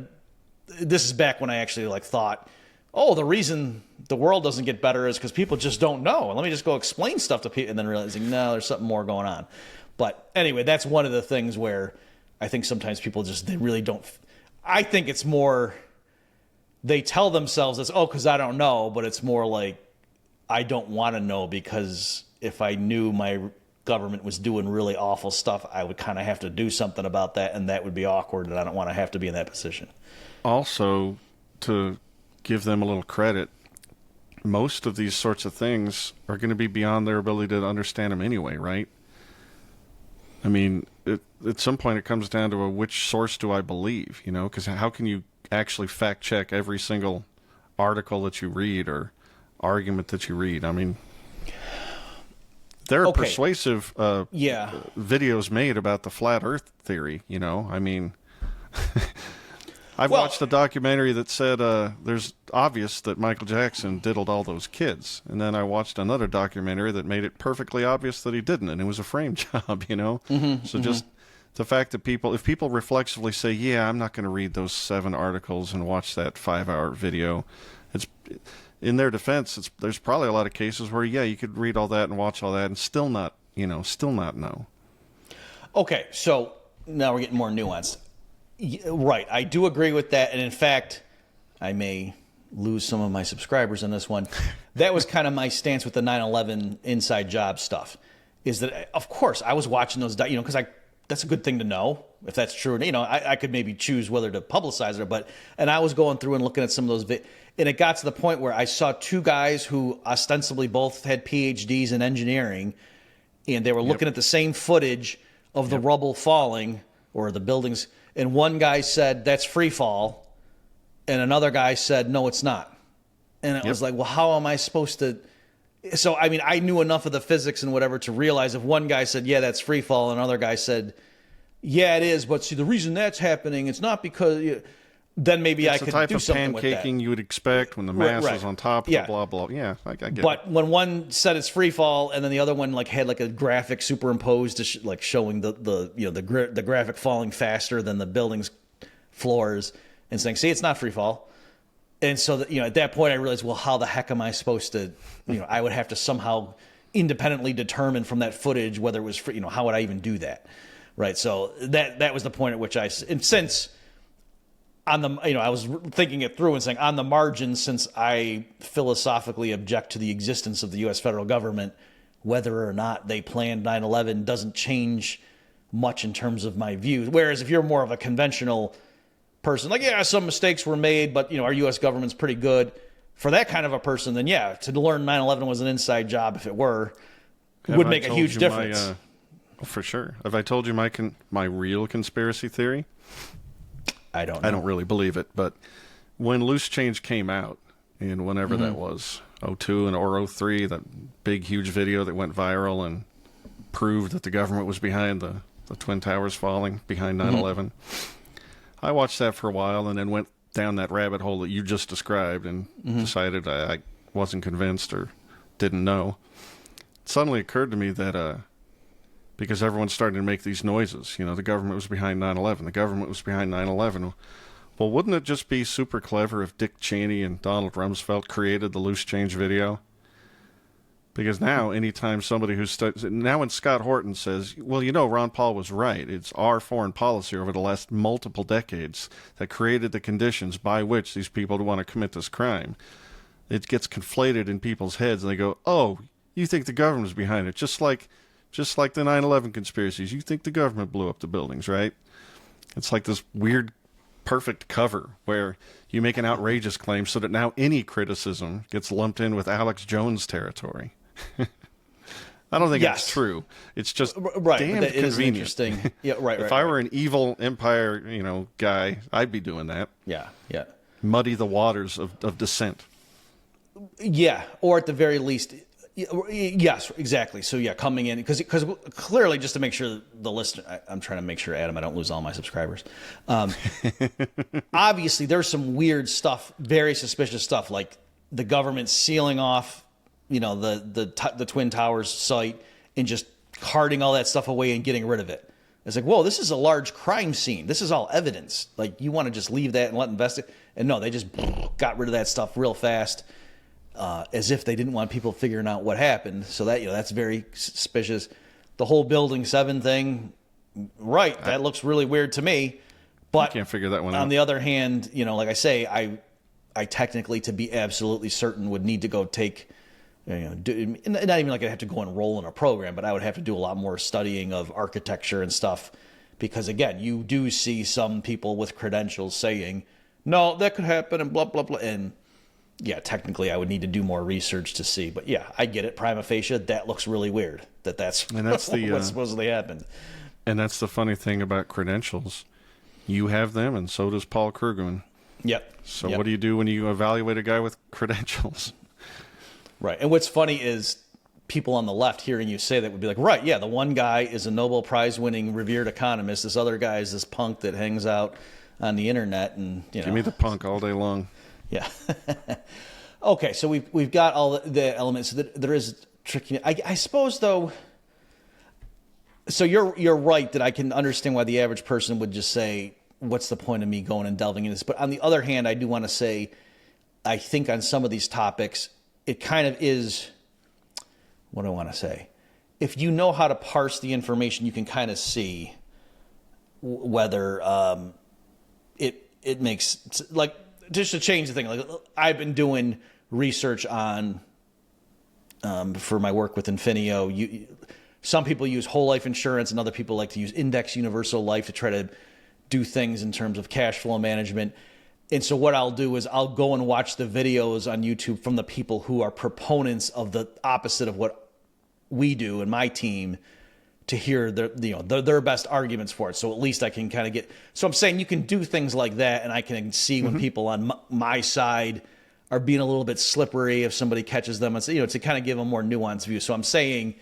this is back when I actually like thought, oh, the reason the world doesn't get better is because people just don't know. And let me just go explain stuff to people, and then realizing, no, there's something more going on. But anyway, that's one of the things where I think sometimes people they really don't. I think it's more, they tell themselves it's, oh, because I don't know, but it's more like, I don't want to know, because if I knew my government was doing really awful stuff, I would kind of have to do something about that, and that would be awkward, and I don't want to have to be in that position. Also, to give them a little credit, most of these sorts of things are going to be beyond their ability to understand them anyway, right? I mean, at some point it comes down to which source do I believe, you know? Because how can you actually fact check every single article that you read or argument that you read? I mean, there are persuasive videos made about the flat Earth theory, you know? I mean, I've watched a documentary that said there's obvious that Michael Jackson diddled all those kids. And then I watched another documentary that made it perfectly obvious that he didn't, and it was a frame job, you know? Just the fact that if people reflexively say, yeah, I'm not going to read those 7 articles and watch that 5-hour video, it's in their defense, there's probably a lot of cases where, yeah, you could read all that and watch all that and still not know. Okay, so now we're getting more nuanced. Right, I do agree with that, and in fact, I may lose some of my subscribers on this one. That was kind of my stance with the 9/11 inside job stuff, is that, of course, I was watching those, you know, because that's a good thing to know, if that's true. You know, I could maybe choose whether to publicize it, and I was going through and looking at some of those, and it got to the point where I saw 2 guys who ostensibly both had PhDs in engineering, and they were looking at the same footage of the rubble falling, or the buildings. And one guy said, that's free fall. And another guy said, no, it's not. And it was like, well, how am I supposed to? So, I mean, I knew enough of the physics and whatever to realize if one guy said, yeah, that's free fall, and another guy said, yeah, it is. But see, the reason that's happening, it's not because, then maybe I could do something with that. It's the type of pancaking you would expect when the mass is on top of the blah, blah. Yeah, I get it. But when one said it's free fall, and then the other one had a graphic superimposed to showing the graphic falling faster than the building's floors, and saying, see, it's not free fall. And so at that point I realized, well, how the heck am I supposed to, I would have to somehow independently determine from that footage whether it was free, how would I even do that? Right. So that was the point at which since on the, I was thinking it through and saying, on the margin, since I philosophically object to the existence of the U.S. federal government, whether or not they planned 9/11 doesn't change much in terms of my views. Whereas if you're more of a conventional person, like, yeah, some mistakes were made, but, our U.S. government's pretty good. For that kind of a person, then, yeah, to learn 9/11 was an inside job, if it were, would make a huge difference. For sure. Have I told you my real conspiracy theory? I don't know. I don't really believe it, but when Loose Change came out, and whenever that was, 02 or 03, that big, huge video that went viral and proved that the government was behind the Twin Towers falling, behind 9/11, I watched that for a while and then went down that rabbit hole that you just described and decided I wasn't convinced or didn't know. It suddenly occurred to me that because everyone started to make these noises, the government was behind 9/11, the government was behind 9/11. Well, wouldn't it just be super clever if Dick Cheney and Donald Rumsfeld created the Loose Change video? Because now, anytime somebody now when Scott Horton says, well, Ron Paul was right, it's our foreign policy over the last multiple decades that created the conditions by which these people want to commit this crime, it gets conflated in people's heads, and they go, oh, you think the government's behind it, just like the 9/11 conspiracies. You think the government blew up the buildings, right? It's like this weird, perfect cover where you make an outrageous claim so that now any criticism gets lumped in with Alex Jones territory. I don't think it's true. It's just damn convenient. Interesting. Yeah, right. If I were an evil empire, guy, I'd be doing that. Yeah. Muddy the waters of dissent. Yeah, or at the very least, Yes, exactly. So yeah, coming in because clearly, just to make sure the listener, I'm trying to make sure, Adam, I don't lose all my subscribers. Obviously, there's some weird stuff, very suspicious stuff, like the government sealing off, the Twin Towers site and just carting all that stuff away and getting rid of it. It's like, whoa, this is a large crime scene. This is all evidence. Like, you want to just leave that and let investigate? And no, they just got rid of that stuff real fast. As if they didn't want people figuring out what happened. So that, that's very suspicious. The whole Building 7 thing, right, that looks really weird to me. But I can't figure that one out. On the other hand, like I say, I technically, to be absolutely certain, would need to go take, not even like I'd have to go enroll in a program, but I would have to do a lot more studying of architecture and stuff. Because again, you do see some people with credentials saying, no, that could happen and blah, blah, blah. And yeah, technically I would need to do more research to see. But yeah, I get it. Prima facie, that looks really weird. That's what supposedly happened. And that's the funny thing about credentials. You have them, and so does Paul Krugman. Yep. So what do you do when you evaluate a guy with credentials? Right. And what's funny is people on the left hearing you say that would be like, right, yeah, the one guy is a Nobel Prize winning revered economist. This other guy is this punk that hangs out on the internet. And Give me the punk all day long. Yeah. Okay, so we've got all the elements. There is tricky. I suppose, though. So you're right that I can understand why the average person would just say, "What's the point of me going and delving into this?" But on the other hand, I do want to say, I think on some of these topics, it kind of is. What do I want to say? If you know how to parse the information, you can kind of see whether it makes like. Just to change the thing, like I've been doing research on for my work with Infinio. Some people use whole life insurance, and other people like to use index universal life to try to do things in terms of cash flow management. And so what I'll do is I'll go and watch the videos on YouTube from the people who are proponents of the opposite of what we do in my team, to hear their best arguments for it. So at least I can kind of get. So I'm saying you can do things like that, and I can see when people on my side are being a little bit slippery if somebody catches them, and to kind of give a more nuanced view. So I'm saying,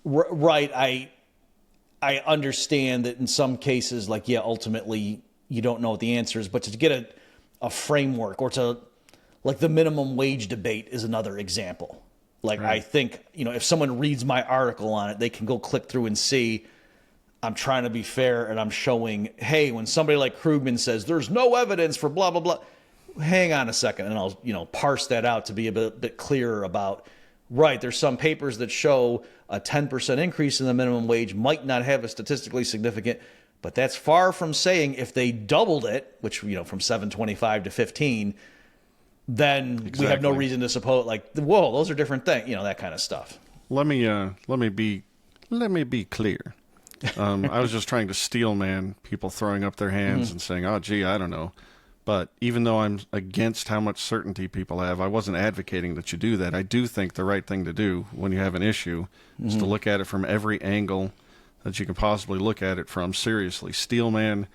right, I understand that in some cases, like, yeah, ultimately you don't know what the answer is, but to get a framework, or to, like, the minimum wage debate is another example. Like, right. I think, if someone reads my article on it, they can go click through and see I'm trying to be fair, and I'm showing, hey, when somebody like Krugman says there's no evidence for blah, blah, blah, hang on a second, and I'll, parse that out to be a bit clearer about, right, there's some papers that show a 10% increase in the minimum wage might not have a statistically significant, but that's far from saying if they doubled it, which, from $7.25 to $15, then exactly. We have no reason to suppose, like, whoa, those are different things, that kind of stuff. Let me be clear. I was just trying to steel man people throwing up their hands and saying, "Oh, gee, I don't know." But even though I'm against how much certainty people have, I wasn't advocating that you do that. I do think the right thing to do when you have an issue is to look at it from every angle that you can possibly look at it from. Seriously, steel man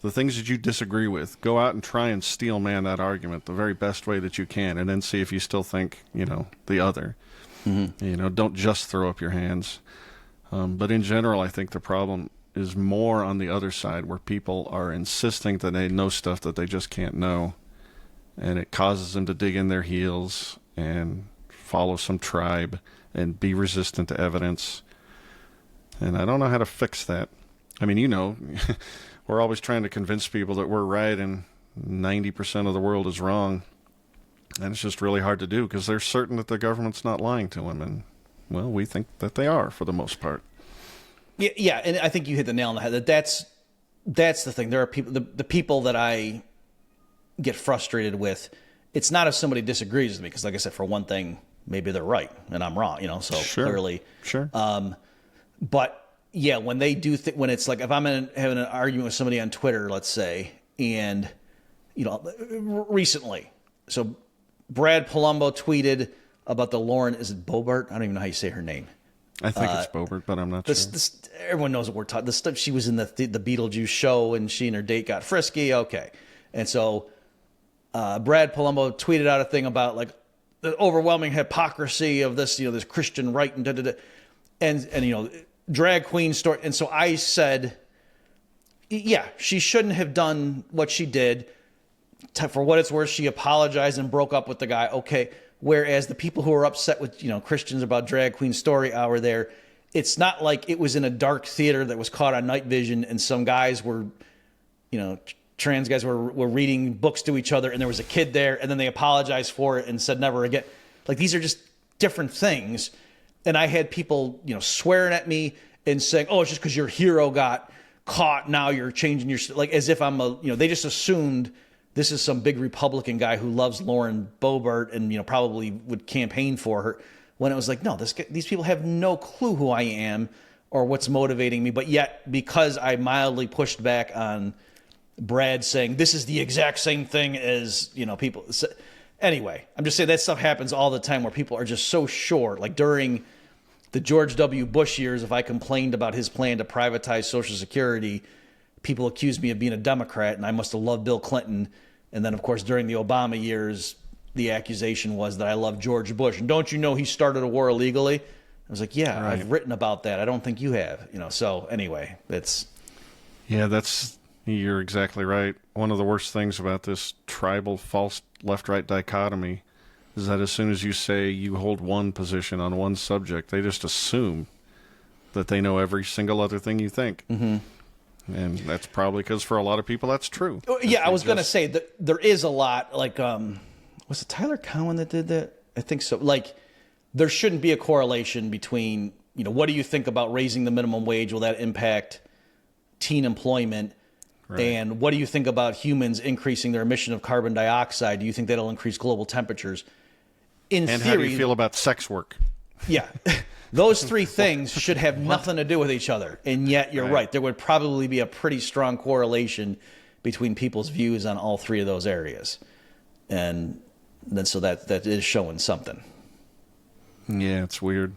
the things that you disagree with. Go out and try and steel man that argument the very best way that you can, and then see if you still think, the other. Don't just throw up your hands. But in general, I think the problem is more on the other side, where people are insisting that they know stuff that they just can't know, and it causes them to dig in their heels and follow some tribe and be resistant to evidence. And I don't know how to fix that. I mean, we're always trying to convince people that we're right and 90% of the world is wrong. And it's just really hard to do, because they're certain that the government's not lying to them. And, well, we think that they are for the most part. Yeah, and I think you hit the nail on the head. That's the thing. There are people, the people that I get frustrated with, it's not if somebody disagrees with me, because, like I said, for one thing, maybe they're right and I'm wrong, so sure. Clearly. Sure. But yeah, when they do when it's like, if I'm having an argument with somebody on Twitter, let's say, and, recently, so Brad Palumbo tweeted about the Lauren, is it Boebert? I don't even know how you say her name. I think it's Boebert, but I'm not sure. Everyone knows what we're talking. The stuff, she was in the Beetlejuice show, and she and her date got frisky. Okay. And so Brad Palumbo tweeted out a thing about, like, the overwhelming hypocrisy of this, this Christian right and and drag queen story. And so I said, yeah, she shouldn't have done what she did. For what it's worth, she apologized and broke up with the guy. Okay. Whereas the people who are upset with, Christians about drag queen story hour there, it's not like it was in a dark theater that was caught on night vision and some guys were, trans guys were reading books to each other and there was a kid there and then they apologized for it and said never again. Like, these are just different things. And I had people, swearing at me and saying, oh, it's just because your hero got caught. Now you're changing your, like, as if I'm they just assumed this is some big Republican guy who loves Lauren Boebert and, probably would campaign for her, when it was like, no, these people have no clue who I am or what's motivating me. But yet, because I mildly pushed back on Brad saying this is the exact same thing as, people. Anyway, I'm just saying that stuff happens all the time where people are just so sure. Like during the George W. Bush years, if I complained about his plan to privatize Social Security, people accused me of being a Democrat and I must have loved Bill Clinton. And then, of course, during the Obama years, the accusation was that I loved George Bush. And don't you know he started a war illegally? I was like, yeah, right. I've written about that. I don't think you have. So anyway, you're exactly right. One of the worst things about this tribal false left-right dichotomy is that as soon as you say you hold one position on one subject, they just assume that they know every single other thing you think. Mm-hmm. And that's probably because for a lot of people that's true. Yeah, I was going to say that there is a lot, like, was it Tyler Cowen that did that? I think so. Like, there shouldn't be a correlation between, what do you think about raising the minimum wage? Will that impact teen employment? Right. And what do you think about humans increasing their emission of carbon dioxide? Do you think that'll increase global temperatures? In theory, how do you feel about sex work? Yeah. Those three things should have nothing to do with each other. And yet you're right. There would probably be a pretty strong correlation between people's views on all three of those areas. And then so that is showing something. Yeah, it's weird.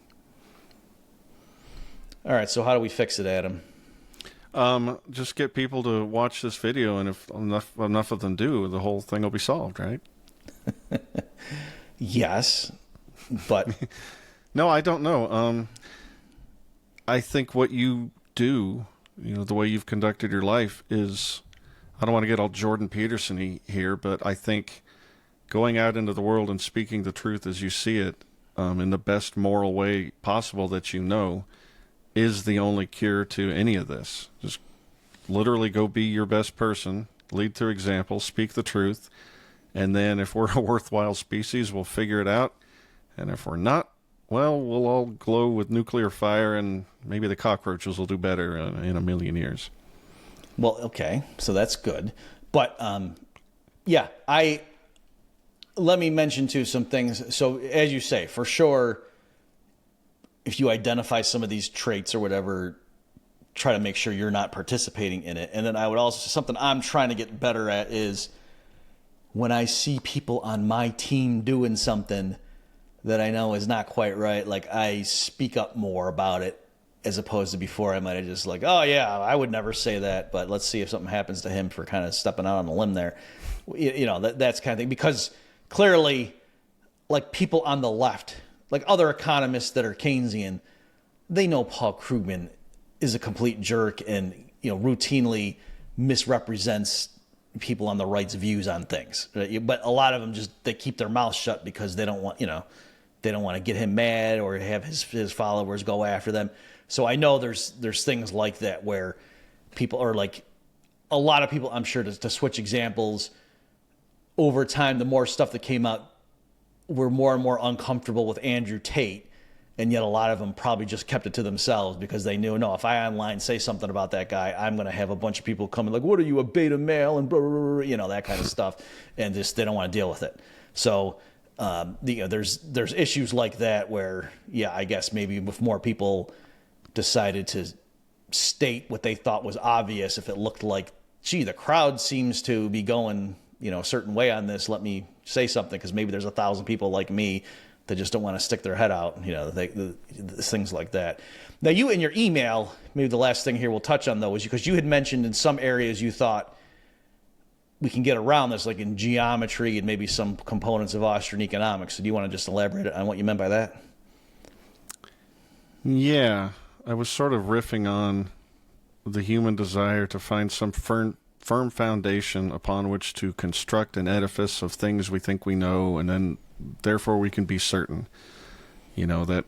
All right, so how do we fix it, Adam? Just get people to watch this video, and if enough of them do, the whole thing will be solved, right? Yes, but... No, I don't know. I think what you do, the way you've conducted your life is, I don't want to get all Jordan Peterson-y here, but I think going out into the world and speaking the truth as you see it, in the best moral way possible that is the only cure to any of this. Just literally go be your best person, lead through example, speak the truth, and then if we're a worthwhile species, we'll figure it out. And if we're not, well, we'll all glow with nuclear fire and maybe the cockroaches will do better in a million years. Well, okay, so that's good. But, let me mention too some things. So as you say, for sure, if you identify some of these traits or whatever, try to make sure you're not participating in it. And then I would also, something I'm trying to get better at is when I see people on my team doing something that I know is not quite right, like I speak up more about it, as opposed to before I might have just like, oh yeah, I would never say that, but let's see if something happens to him for kind of stepping out on a limb there. That's kind of thing. Because clearly, like people on the left, like other economists that are Keynesian, they know Paul Krugman is a complete jerk and, routinely misrepresents people on the right's views on things. Right? But a lot of them they keep their mouths shut because they don't want, they don't want to get him mad or have his followers go after them. So I know there's things like that where people are like, a lot of people, I'm sure, to switch examples, over time, the more stuff that came out, were more and more uncomfortable with Andrew Tate. And yet a lot of them probably just kept it to themselves because they knew, no, if I online say something about that guy, I'm going to have a bunch of people coming like, what are you, a beta male? And blah, blah, blah, that kind of stuff. And just, they don't want to deal with it. So, there's issues like that where, I guess maybe if more people decided to state what they thought was obvious, if it looked like, gee, the crowd seems to be going, a certain way on this, let me say something, because maybe there's 1,000 people like me that just don't want to stick their head out, things like that. Now, you in your email, maybe the last thing here we'll touch on, though, is because you had mentioned in some areas you thought we can get around this, like in geometry and maybe some components of Austrian economics. So do you want to just elaborate on what you meant by that? Yeah, I was sort of riffing on the human desire to find some firm foundation upon which to construct an edifice of things we think we know, and then therefore we can be certain. You know, that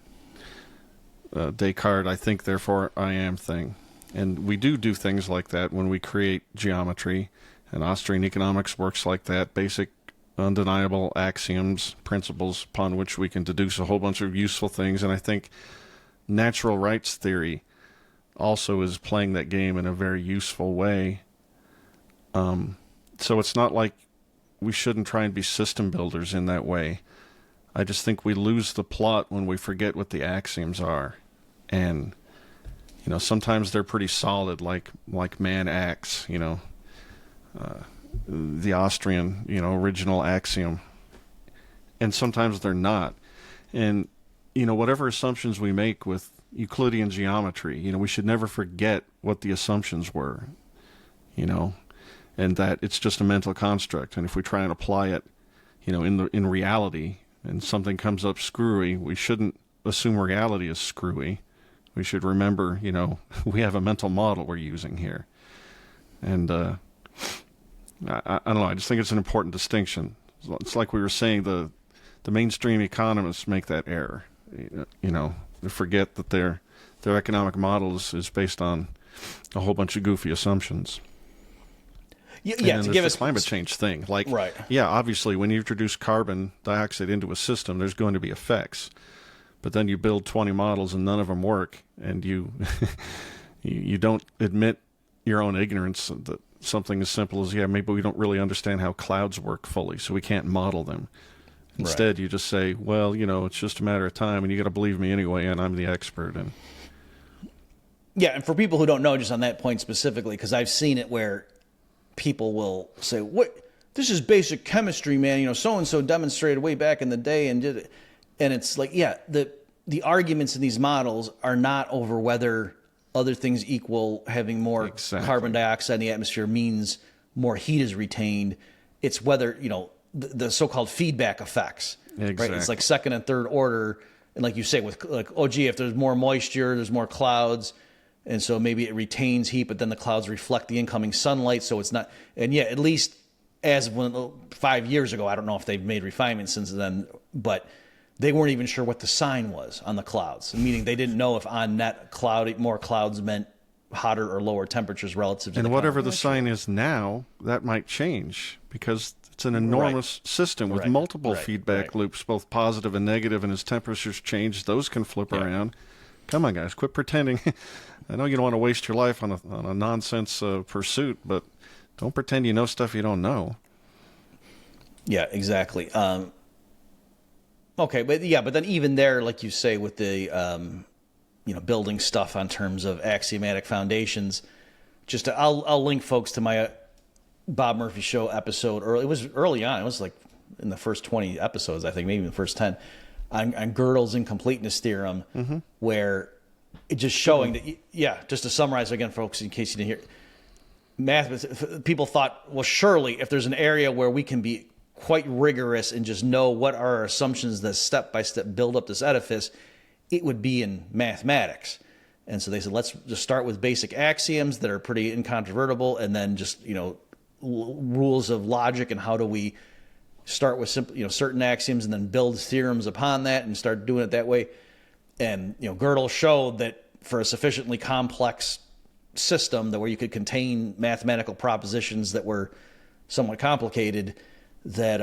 Descartes, I think, therefore I am thing. And we do things like that when we create geometry, and Austrian economics works like that. Basic, undeniable axioms, principles upon which we can deduce a whole bunch of useful things. And I think natural rights theory also is playing that game in a very useful way. So it's not like we shouldn't try and be system builders in that way. I just think we lose the plot when we forget what the axioms are. And, you know, sometimes they're pretty solid, like man acts, you know, the Austrian, you know, original axiom. And sometimes they're not. And, you know, whatever assumptions we make with Euclidean geometry, you know, we should never forget what the assumptions were, you know, and that it's just a mental construct. And if we try and apply it, you know, in reality, and something comes up screwy, we shouldn't assume reality is screwy. We should remember, you know, we have a mental model we're using here. And I don't know, I just think it's an important distinction. It's like we were saying, the mainstream economists make that error. You know, they forget that their economic model is based on a whole bunch of goofy assumptions. Yeah, to give us the climate change thing. Like, right. Yeah, obviously, when you introduce carbon dioxide into a system, there's going to be effects. But then you build 20 models and none of them work, and you you don't admit your own ignorance that something as simple as, yeah, maybe we don't really understand how clouds work fully, so we can't model them. Instead, you just say, well, you know, it's just a matter of time, and you got to believe me anyway, and I'm the expert. And yeah, and for people who don't know, just on that point specifically, because I've seen it where people will say, "What? This is basic chemistry, man. You know, so and so demonstrated way back in the day and did it." And it's like, yeah, the arguments in these models are not over whether other things equal having more carbon dioxide in the atmosphere means more heat is retained. It's whether, you know, the so-called feedback effects. Exactly. Right? It's like second and third order. And like you say, with like, oh, gee, if there's more moisture, there's more clouds. And so maybe it retains heat, but then the clouds reflect the incoming sunlight. So it's not, and yeah, at least as when 5 years ago, I don't know if they've made refinements since then, but they weren't even sure what the sign was on the clouds, meaning they didn't know if on net cloudy, more clouds meant hotter or lower temperatures relative to and the whatever the sign is now, that might change because it's an enormous system with multiple feedback loops, both positive and negative, and as temperatures change, those can flip around. Come on, guys, quit pretending. I know you don't want to waste your life on a nonsense pursuit, but don't pretend you know stuff you don't know. Yeah, exactly. Okay, but then even there, like you say, with the building stuff on terms of axiomatic foundations, I'll link folks to my Bob Murphy Show episode. It was early on. It was like in the first 20 episodes, I think, maybe in the first 10, on Gödel's incompleteness theorem, where it just showing that, just to summarize again, folks, in case you didn't hear, people thought, well, surely if there's an area where we can be quite rigorous and just know what are our assumptions that step-by-step build up this edifice, it would be in mathematics. And so they said, let's just start with basic axioms that are pretty incontrovertible, and then just, rules of logic, and how do we start with simple, certain axioms and then build theorems upon that and start doing it that way. And, Gödel showed that for a sufficiently complex system that where you could contain mathematical propositions that were somewhat complicated, that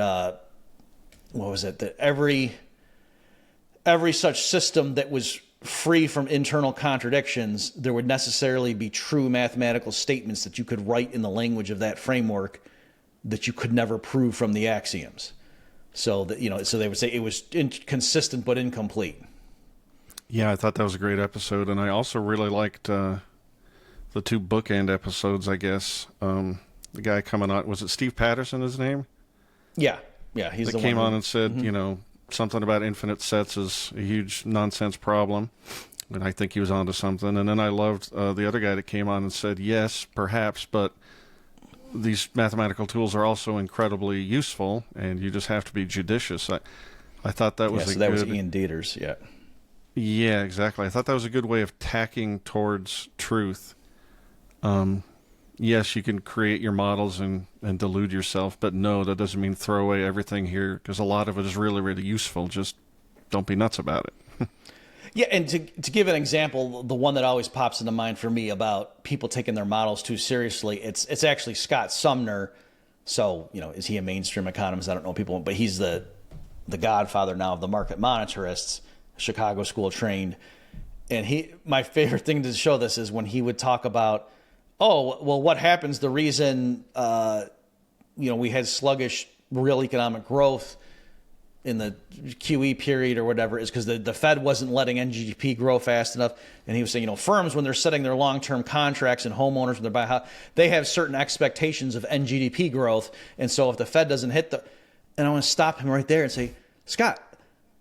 that every such system that was free from internal contradictions, there would necessarily be true mathematical statements that you could write in the language of that framework that you could never prove from the axioms. So that so they would say it was consistent but incomplete. Yeah, I thought that was a great episode, and I also really liked the two bookend episodes. I guess the guy coming on, was it Steve Patterson? His name? Yeah, he's the one came on and said, something about infinite sets is a huge nonsense problem, and I think he was onto something. And then I loved the other guy that came on and said, yes, perhaps, but these mathematical tools are also incredibly useful, and you just have to be judicious. I thought that was that was Ian Dieter's, yeah. Yeah, exactly. I thought that was a good way of tacking towards truth. Yes, you can create your models and delude yourself, but no, that doesn't mean throw away everything here, because a lot of it is really, really useful. Just don't be nuts about it. Yeah, and to give an example, the one that always pops into mind for me about people taking their models too seriously, it's actually Scott Sumner. So, is he a mainstream economist? I don't know people, but he's the godfather now of the market monetarists, Chicago school trained. And my favorite thing to show this is when he would talk about, what happens, the reason, we had sluggish real economic growth in the QE period or whatever is because the Fed wasn't letting NGDP grow fast enough. And he was saying, firms, when they're setting their long-term contracts and homeowners, when they're buying a house, they have certain expectations of NGDP growth. And so if the Fed doesn't hit and I want to stop him right there and say, Scott,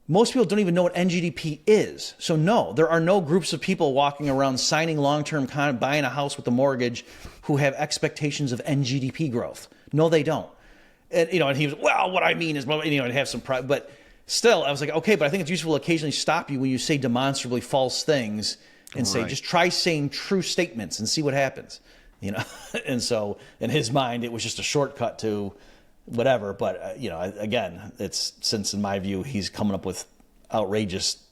most people don't even know what NGDP is. So no, there are no groups of people walking around signing long-term buying a house with a mortgage who have expectations of NGDP growth. No, they don't. And he was, what I mean is, and have some pride, but still, I was like, okay, but I think it's useful to occasionally stop you when you say demonstrably false things and say, just try saying true statements and see what happens, And so in his mind, it was just a shortcut to whatever. But again, it's since in my view he's coming up with outrageous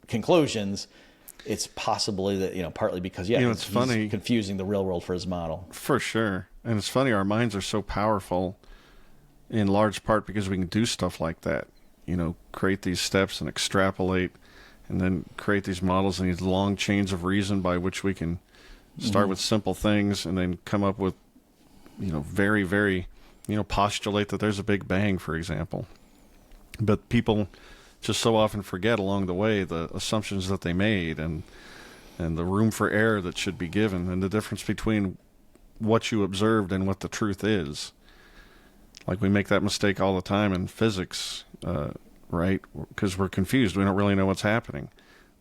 conclusions. It's possibly that partly because it's funny, confusing the real world for his model for sure. And it's funny, our minds are so powerful in large part because we can do stuff like that, create these steps and extrapolate and then create these models and these long chains of reason by which we can start with simple things and then come up with, very, very, postulate that there's a big bang, for example. But people just so often forget along the way the assumptions that they made and the room for error that should be given and the difference between what you observed and what the truth is. Like we make that mistake all the time in physics, right? Because we're confused. We don't really know what's happening.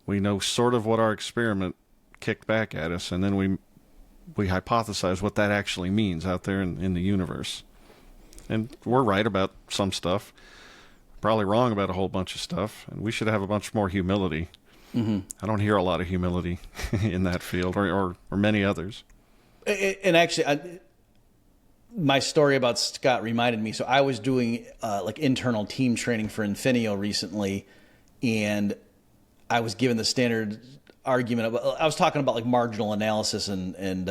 We know sort of what our experiment kicked back at us, and then we hypothesize what that actually means out there in the universe. And we're right about some stuff, probably wrong about a whole bunch of stuff, and we should have a bunch more humility. I don't hear a lot of humility in that field or many others. And actually, my story about Scott reminded me. So I was doing internal team training for Infinio recently, and I was given the standard argument. I was talking about marginal analysis and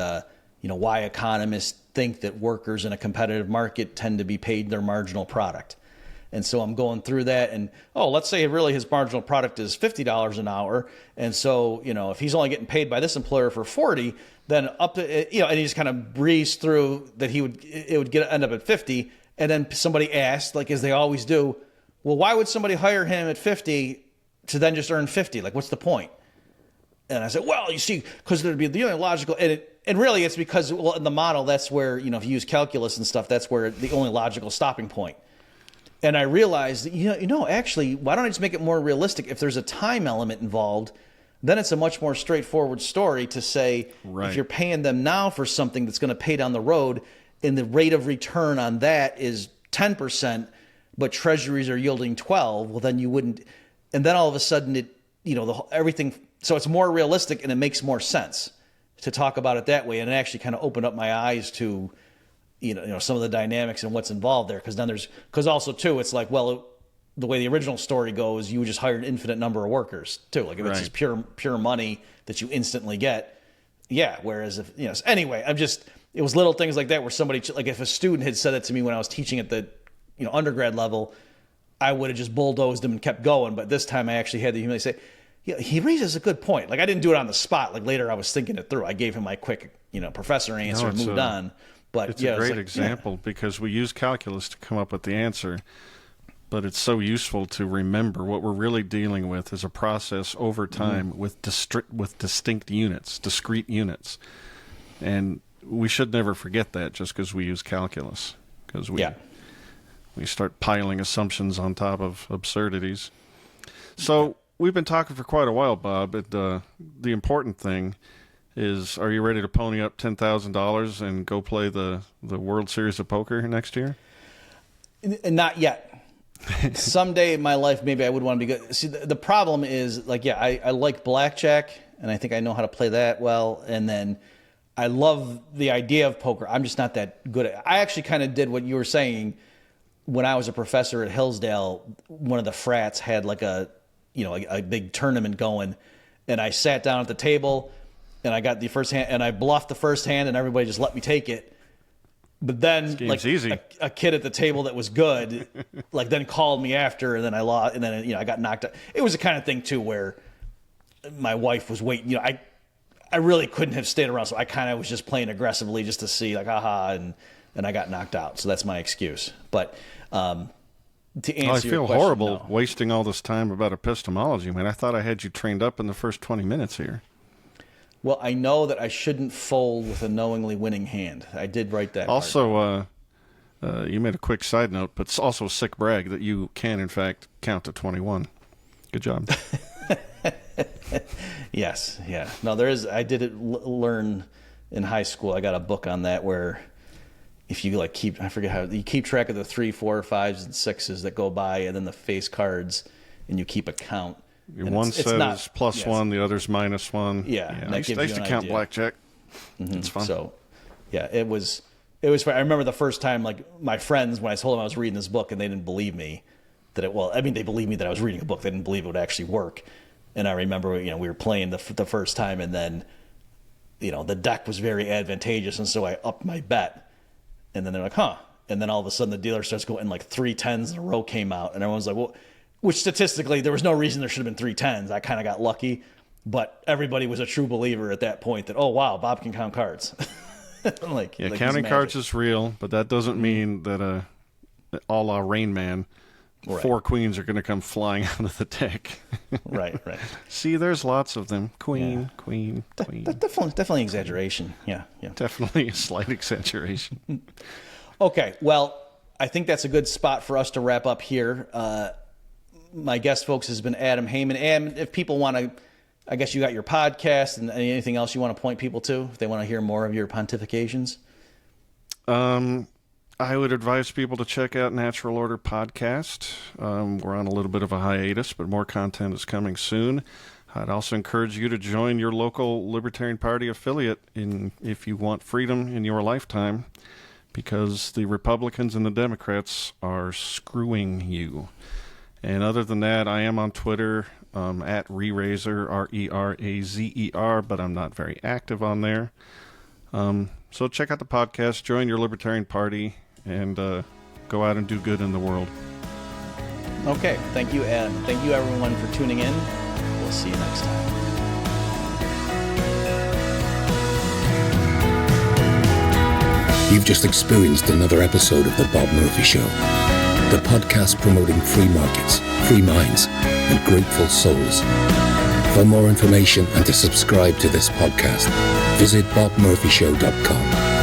why economists think that workers in a competitive market tend to be paid their marginal product. And so I'm going through that and, let's say really his marginal product is $50 an hour. And so, if he's only getting paid by this employer for 40, then up to, and he just kind of breezed through that it would end up at 50. And then somebody asked, as they always do, well, why would somebody hire him at 50 to then just earn 50? What's the point? And I said, well, you see, because there'd be the only logical, and really it's because, in the model, that's where, if you use calculus and stuff, that's where the only logical stopping point. And I realized, actually, why don't I just make it more realistic? If there's a time element involved, then it's a much more straightforward story to say, if you're paying them now for something that's going to pay down the road, and the rate of return on that is 10%, but treasuries are yielding 12, well, then you wouldn't. And then all of a sudden, everything. So it's more realistic and it makes more sense to talk about it that way. And it actually kind of opened up my eyes to, some of the dynamics and what's involved there. Because also too, it's the way the original story goes, you would just hire an infinite number of workers too. If it's just pure money that you instantly get. Yeah. Whereas anyway, it was little things like that where somebody, if a student had said that to me when I was teaching at the, undergrad level, I would have just bulldozed him and kept going. But this time I actually had the humility to say, yeah, he raises a good point. I didn't do it on the spot. Later I was thinking it through. I gave him my quick, professor answer and moved on. But it's a great example because we use calculus to come up with the answer, but it's so useful to remember what we're really dealing with is a process over time with distinct units, discrete units. And we should never forget that just because we use calculus, because we start piling assumptions on top of absurdities. So we've been talking for quite a while, Bob. The important thing, are you ready to pony up $10,000 and go play the World Series of Poker next year? Not yet. Someday in my life, maybe I would want to be good. See, the problem is, like, yeah, I like blackjack, and I think I know how to play that well. And then I love the idea of poker. I'm just not that good at it. I actually kind of did what you were saying when I was a professor at Hillsdale. One of the frats had like a big tournament going, and I sat down at the table, and I got the first hand, and I bluffed the first hand, and everybody just let me take it. But then, like, easy. A kid at the table that was good, like, then called me after, and then I lost, and then I got knocked out. It was the kind of thing too where my wife was waiting. I really couldn't have stayed around, so I kind of was just playing aggressively just to see, like, aha, and I got knocked out. So that's my excuse. But to answer your question, I feel horrible wasting all this time about epistemology, man. I thought I had you trained up in the first 20 minutes here. Well, I know that I shouldn't fold with a knowingly winning hand. I did write that. Also, you made a quick side note, but it's also a sick brag that you can, in fact, count to 21. Good job. Yes, yeah. No, there is. I did learn in high school. I got a book on that where if you I forget how you keep track of the 3, 4, 5s, and 6s that go by, and then the face cards, and you keep a count. One says +1, the other's -1. Yeah. I used to count blackjack. Mm-hmm. It's fun. So, yeah, it was fun. I remember the first time, like, my friends, when I told them I was reading this book, and they didn't believe me they believed me that I was reading a book. They didn't believe it would actually work. And I remember, we were playing the first time, and then, the deck was very advantageous, and so I upped my bet. And then they're like, huh. And then all of a sudden the dealer starts going, like, 3 10s in a row came out, and everyone's like, well, which statistically, there was no reason there should have been 3 10s. I kind of got lucky, but everybody was a true believer at that point that, oh, wow, Bob can count cards. Counting cards is real, but that doesn't mean that a la Rain Man, right, 4 queens are going to come flying out of the deck. Right. See, there's lots of them. Queen. That's definitely exaggeration. Yeah. Definitely a slight exaggeration. Okay, well, I think that's a good spot for us to wrap up here. My guest, folks, has been Adam Haman. And if people want to, I guess you got your podcast and anything else you want to point people to if they want to hear more of your pontifications? I would advise people to check out Natural Order Podcast. We're on a little bit of a hiatus, but more content is coming soon. I'd also encourage you to join your local Libertarian Party affiliate if you want freedom in your lifetime, because the Republicans and the Democrats are screwing you. And other than that, I am on Twitter at Rerazer, Rerazer, but I'm not very active on there. So check out the podcast, join your Libertarian Party, and go out and do good in the world. Okay. Thank you, Adam. Thank you, everyone, for tuning in. We'll see you next time. You've just experienced another episode of The Bob Murphy Show, the podcast promoting free markets, free minds, and grateful souls. For more information and to subscribe to this podcast, visit bobmurphyshow.com.